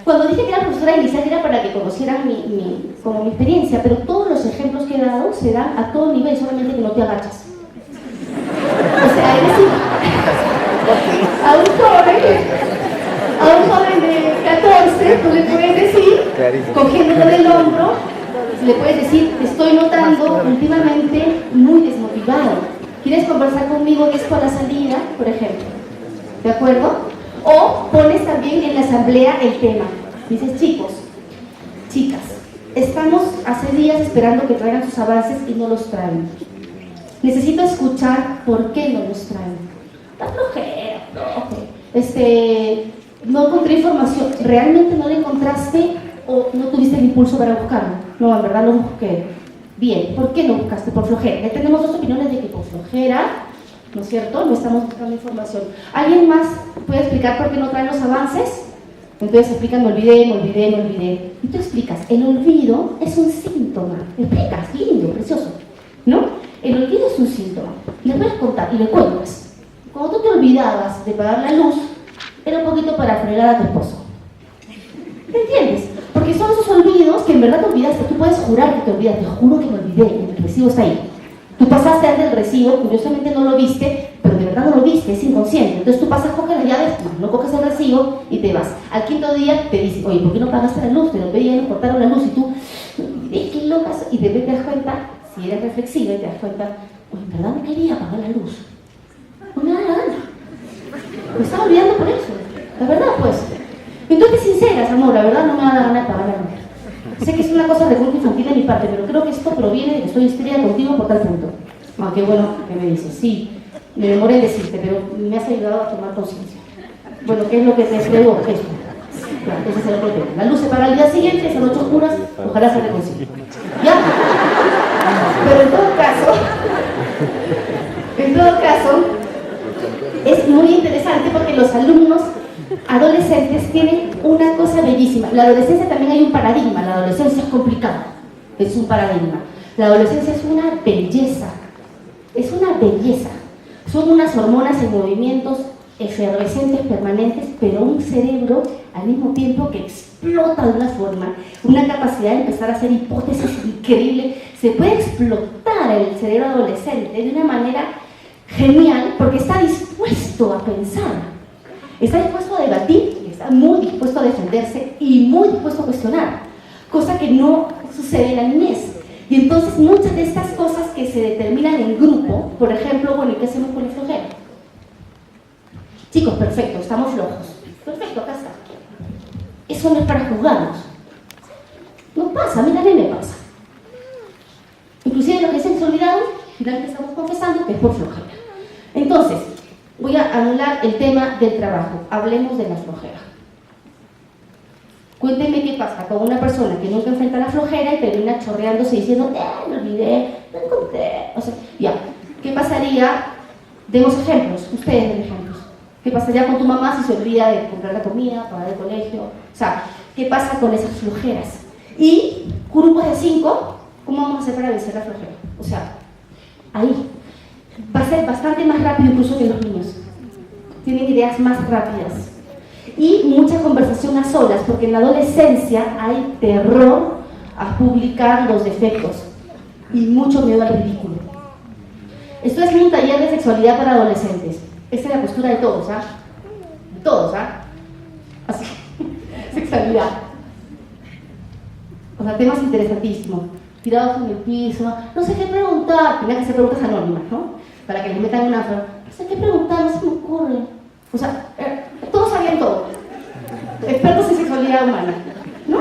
Cuando dije que era profesora inicial era para que conocieran mi experiencia, pero todos los ejemplos que he dado se dan a todo nivel, solamente que no te agachas. O sea, es decir, a un joven de 14, tú le puedes decir, cogiéndolo del hombro, le puedes decir, te estoy notando últimamente muy desmotivado. ¿Quieres conversar conmigo de esto a la salida, por ejemplo? ¿De acuerdo? O pones también en la asamblea el tema. Dices, chicos, chicas, estamos hace días esperando que traigan sus avances y no los traen. Necesito escuchar por qué no los traen. La flojera, no encontré información. ¿Realmente no la encontraste o no tuviste el impulso para buscarlo? No, en verdad lo busqué. Bien, ¿por qué no buscaste? Por flojera. Ya tenemos 2 opiniones de que por flojera, ¿no es cierto? No estamos buscando información. ¿Alguien más puede explicar por qué no traen los avances? Entonces explican, me olvidé. Y tú explicas, el olvido es un síntoma. Explicas, lindo, precioso, ¿no? El olvido es un síntoma. Les voy a contar y le cuentas. Cuando tú te olvidabas de pagar la luz, era un poquito para fregar a tu esposo. ¿Me entiendes? Porque son esos olvidos que en verdad te olvidaste. Tú puedes jurar que te olvidas. Te juro que me olvidé, el recibo está ahí. Tú pasaste antes del recibo, curiosamente no lo viste, pero de verdad no lo viste, es inconsciente. Entonces tú pasas, coges las llaves, no coges el recibo y te vas. Al 5.º día te dicen, oye, ¿por qué no pagaste la luz? Te lo pedí, nos cortaron la luz y tú, qué locas. Y de repente te das cuenta, si eres reflexiva y te das cuenta, oye, en verdad no quería pagar la luz. No me da la gana. Me estaba olvidando por eso. La verdad, pues. Entonces, sinceras, amor, la verdad no me da la gana de pagar la luz. Sé que es una cosa de infantil de mi parte, pero creo que esto proviene de que estoy histérica contigo por tal punto. Ah, qué bueno que me dices, sí. Me demoré en decirte, pero me has ayudado a tomar conciencia. Bueno, ¿qué es lo que te escribo? Esto. Ya, entonces se lo problema. La luz se para al día siguiente, esas noches oscuras, ojalá se reconcilie. ¿Ya? Pero en todo caso, es muy interesante porque los alumnos adolescentes tienen una cosa bellísima. La adolescencia también hay un paradigma, la adolescencia es complicada, es un paradigma. La adolescencia es una belleza, son unas hormonas en movimientos efervescentes, permanentes, pero un cerebro al mismo tiempo que explota de una forma, una capacidad de empezar a hacer hipótesis increíble. Se puede explotar el cerebro adolescente de una manera genial porque está dispuesto a pensar, está dispuesto a debatir, está muy dispuesto a defenderse y muy dispuesto a cuestionar, cosa que no sucede en la niñez. Y entonces muchas de estas cosas que se determinan en grupo, por ejemplo, bueno, ¿y qué hacemos con la flojera? Chicos, perfecto, estamos flojos. Perfecto, acá está. Eso no es para juzgarnos. No pasa, a mí también me pasa. Inclusive los que se han olvidado, finalmente estamos confesando que es por flojera. Entonces, voy a anular el tema del trabajo. Hablemos de la flojera. Cuéntenme qué pasa con una persona que nunca enfrenta la flojera y termina chorreándose diciendo, me olvidé, no encontré. O sea, ya. ¿Qué pasaría? Demos ejemplos, ustedes den ejemplos. ¿Qué pasaría con tu mamá si se olvida de comprar la comida, pagar el colegio? O sea, ¿qué pasa con esas flojeras? Y grupos de 5, ¿cómo vamos a hacer para vencer la flojera? O sea, ahí. Va a ser bastante más rápido incluso que los niños. Tienen ideas más rápidas. Y mucha conversación a solas, porque en la adolescencia hay terror a publicar los defectos y mucho miedo al ridículo. Esto es un taller de sexualidad para adolescentes. Esta es la postura de todos, ¿ah? Todos, ¿ah? Así. Sexualidad. O sea, temas interesantísimos. Tirados en el piso, no sé qué preguntar. Tenía que hacer preguntas anónimas, ¿no? Para que les metan una flor. No sé qué preguntar, no se me ocurre. O sea, todos sabían todo. Expertos en sexualidad humana, ¿no?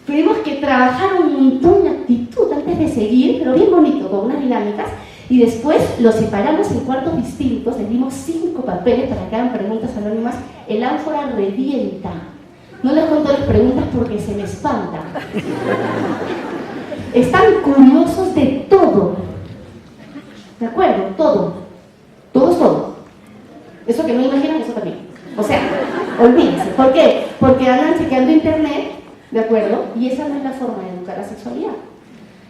Tuvimos que trabajar un montón de actitud antes de seguir, pero bien bonito, con unas dinámicas. Y después los separamos en cuartos distintos, les dimos 5 papeles para que hagan preguntas anónimas. El ánfora revienta. No les cuento las preguntas porque se me espanta. Están curiosos de todo. ¿De acuerdo? Todo. Todo es todo. Eso que no imaginan, eso también. O sea, olvídense. ¿Por qué? Porque andan chequeando internet, ¿de acuerdo? Y esa no es la forma de educar la sexualidad.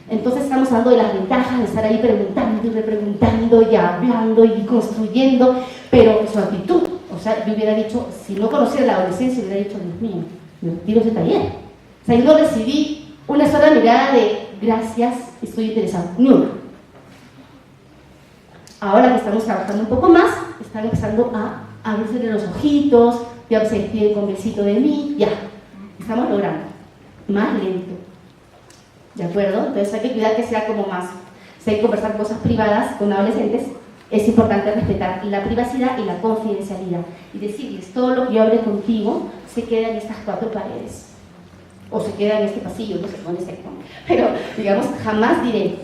Entonces estamos hablando de las ventajas de estar ahí preguntando y repreguntando y hablando y construyendo, pero su actitud, o sea, yo hubiera dicho, si no conociera la adolescencia, hubiera dicho, Dios mío, me retiro ese taller. O sea, yo no recibí una sola mirada de gracias, estoy interesado, ni una. Ahora que estamos trabajando un poco más, están empezando a abrirse los ojitos, ya se pide con besito de mí, ya, estamos logrando, más lento. ¿De acuerdo? Entonces hay que cuidar que sea como más. Si hay que conversar cosas privadas con adolescentes, es importante respetar la privacidad y la confidencialidad. Y decirles, todo lo que yo hable contigo se queda en estas 4 paredes. O se queda en este pasillo, no sé dónde se pone. Pero, digamos, jamás diré,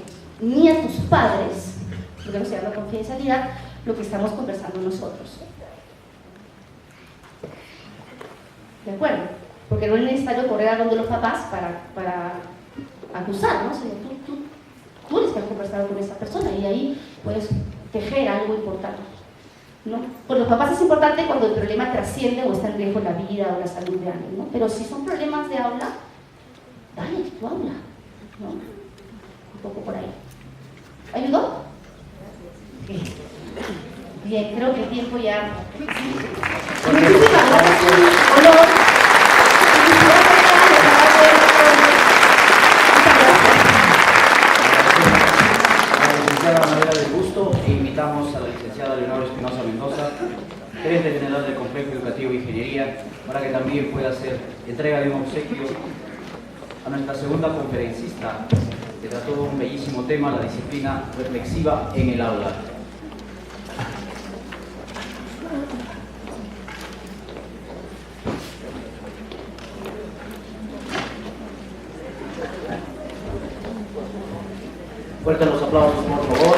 ni a tus padres, porque no se llama confidencialidad, lo que estamos conversando nosotros. ¿De acuerdo? Porque no es necesario correr a donde los papás para acusar, ¿no? O sea, tú eres que has conversado con esa persona y ahí puedes tejer algo importante, ¿no? Con los papás es importante cuando el problema trasciende o está en riesgo la vida o la salud de alguien, ¿no? Pero si son problemas de aula, dale, tú habla, ¿no? Un poco por ahí. ¿Ayudó? Okay. Bien, creo que el tiempo ya... Muchísimas gracias. Invitamos a la licenciada Leonor Espinosa Mendoza, gerente general del Complejo Educativo de Ingeniería, para que también pueda hacer entrega de un obsequio a nuestra segunda conferencista, que trató un bellísimo tema, la disciplina reflexiva en el aula. Fuertes los aplausos, por favor.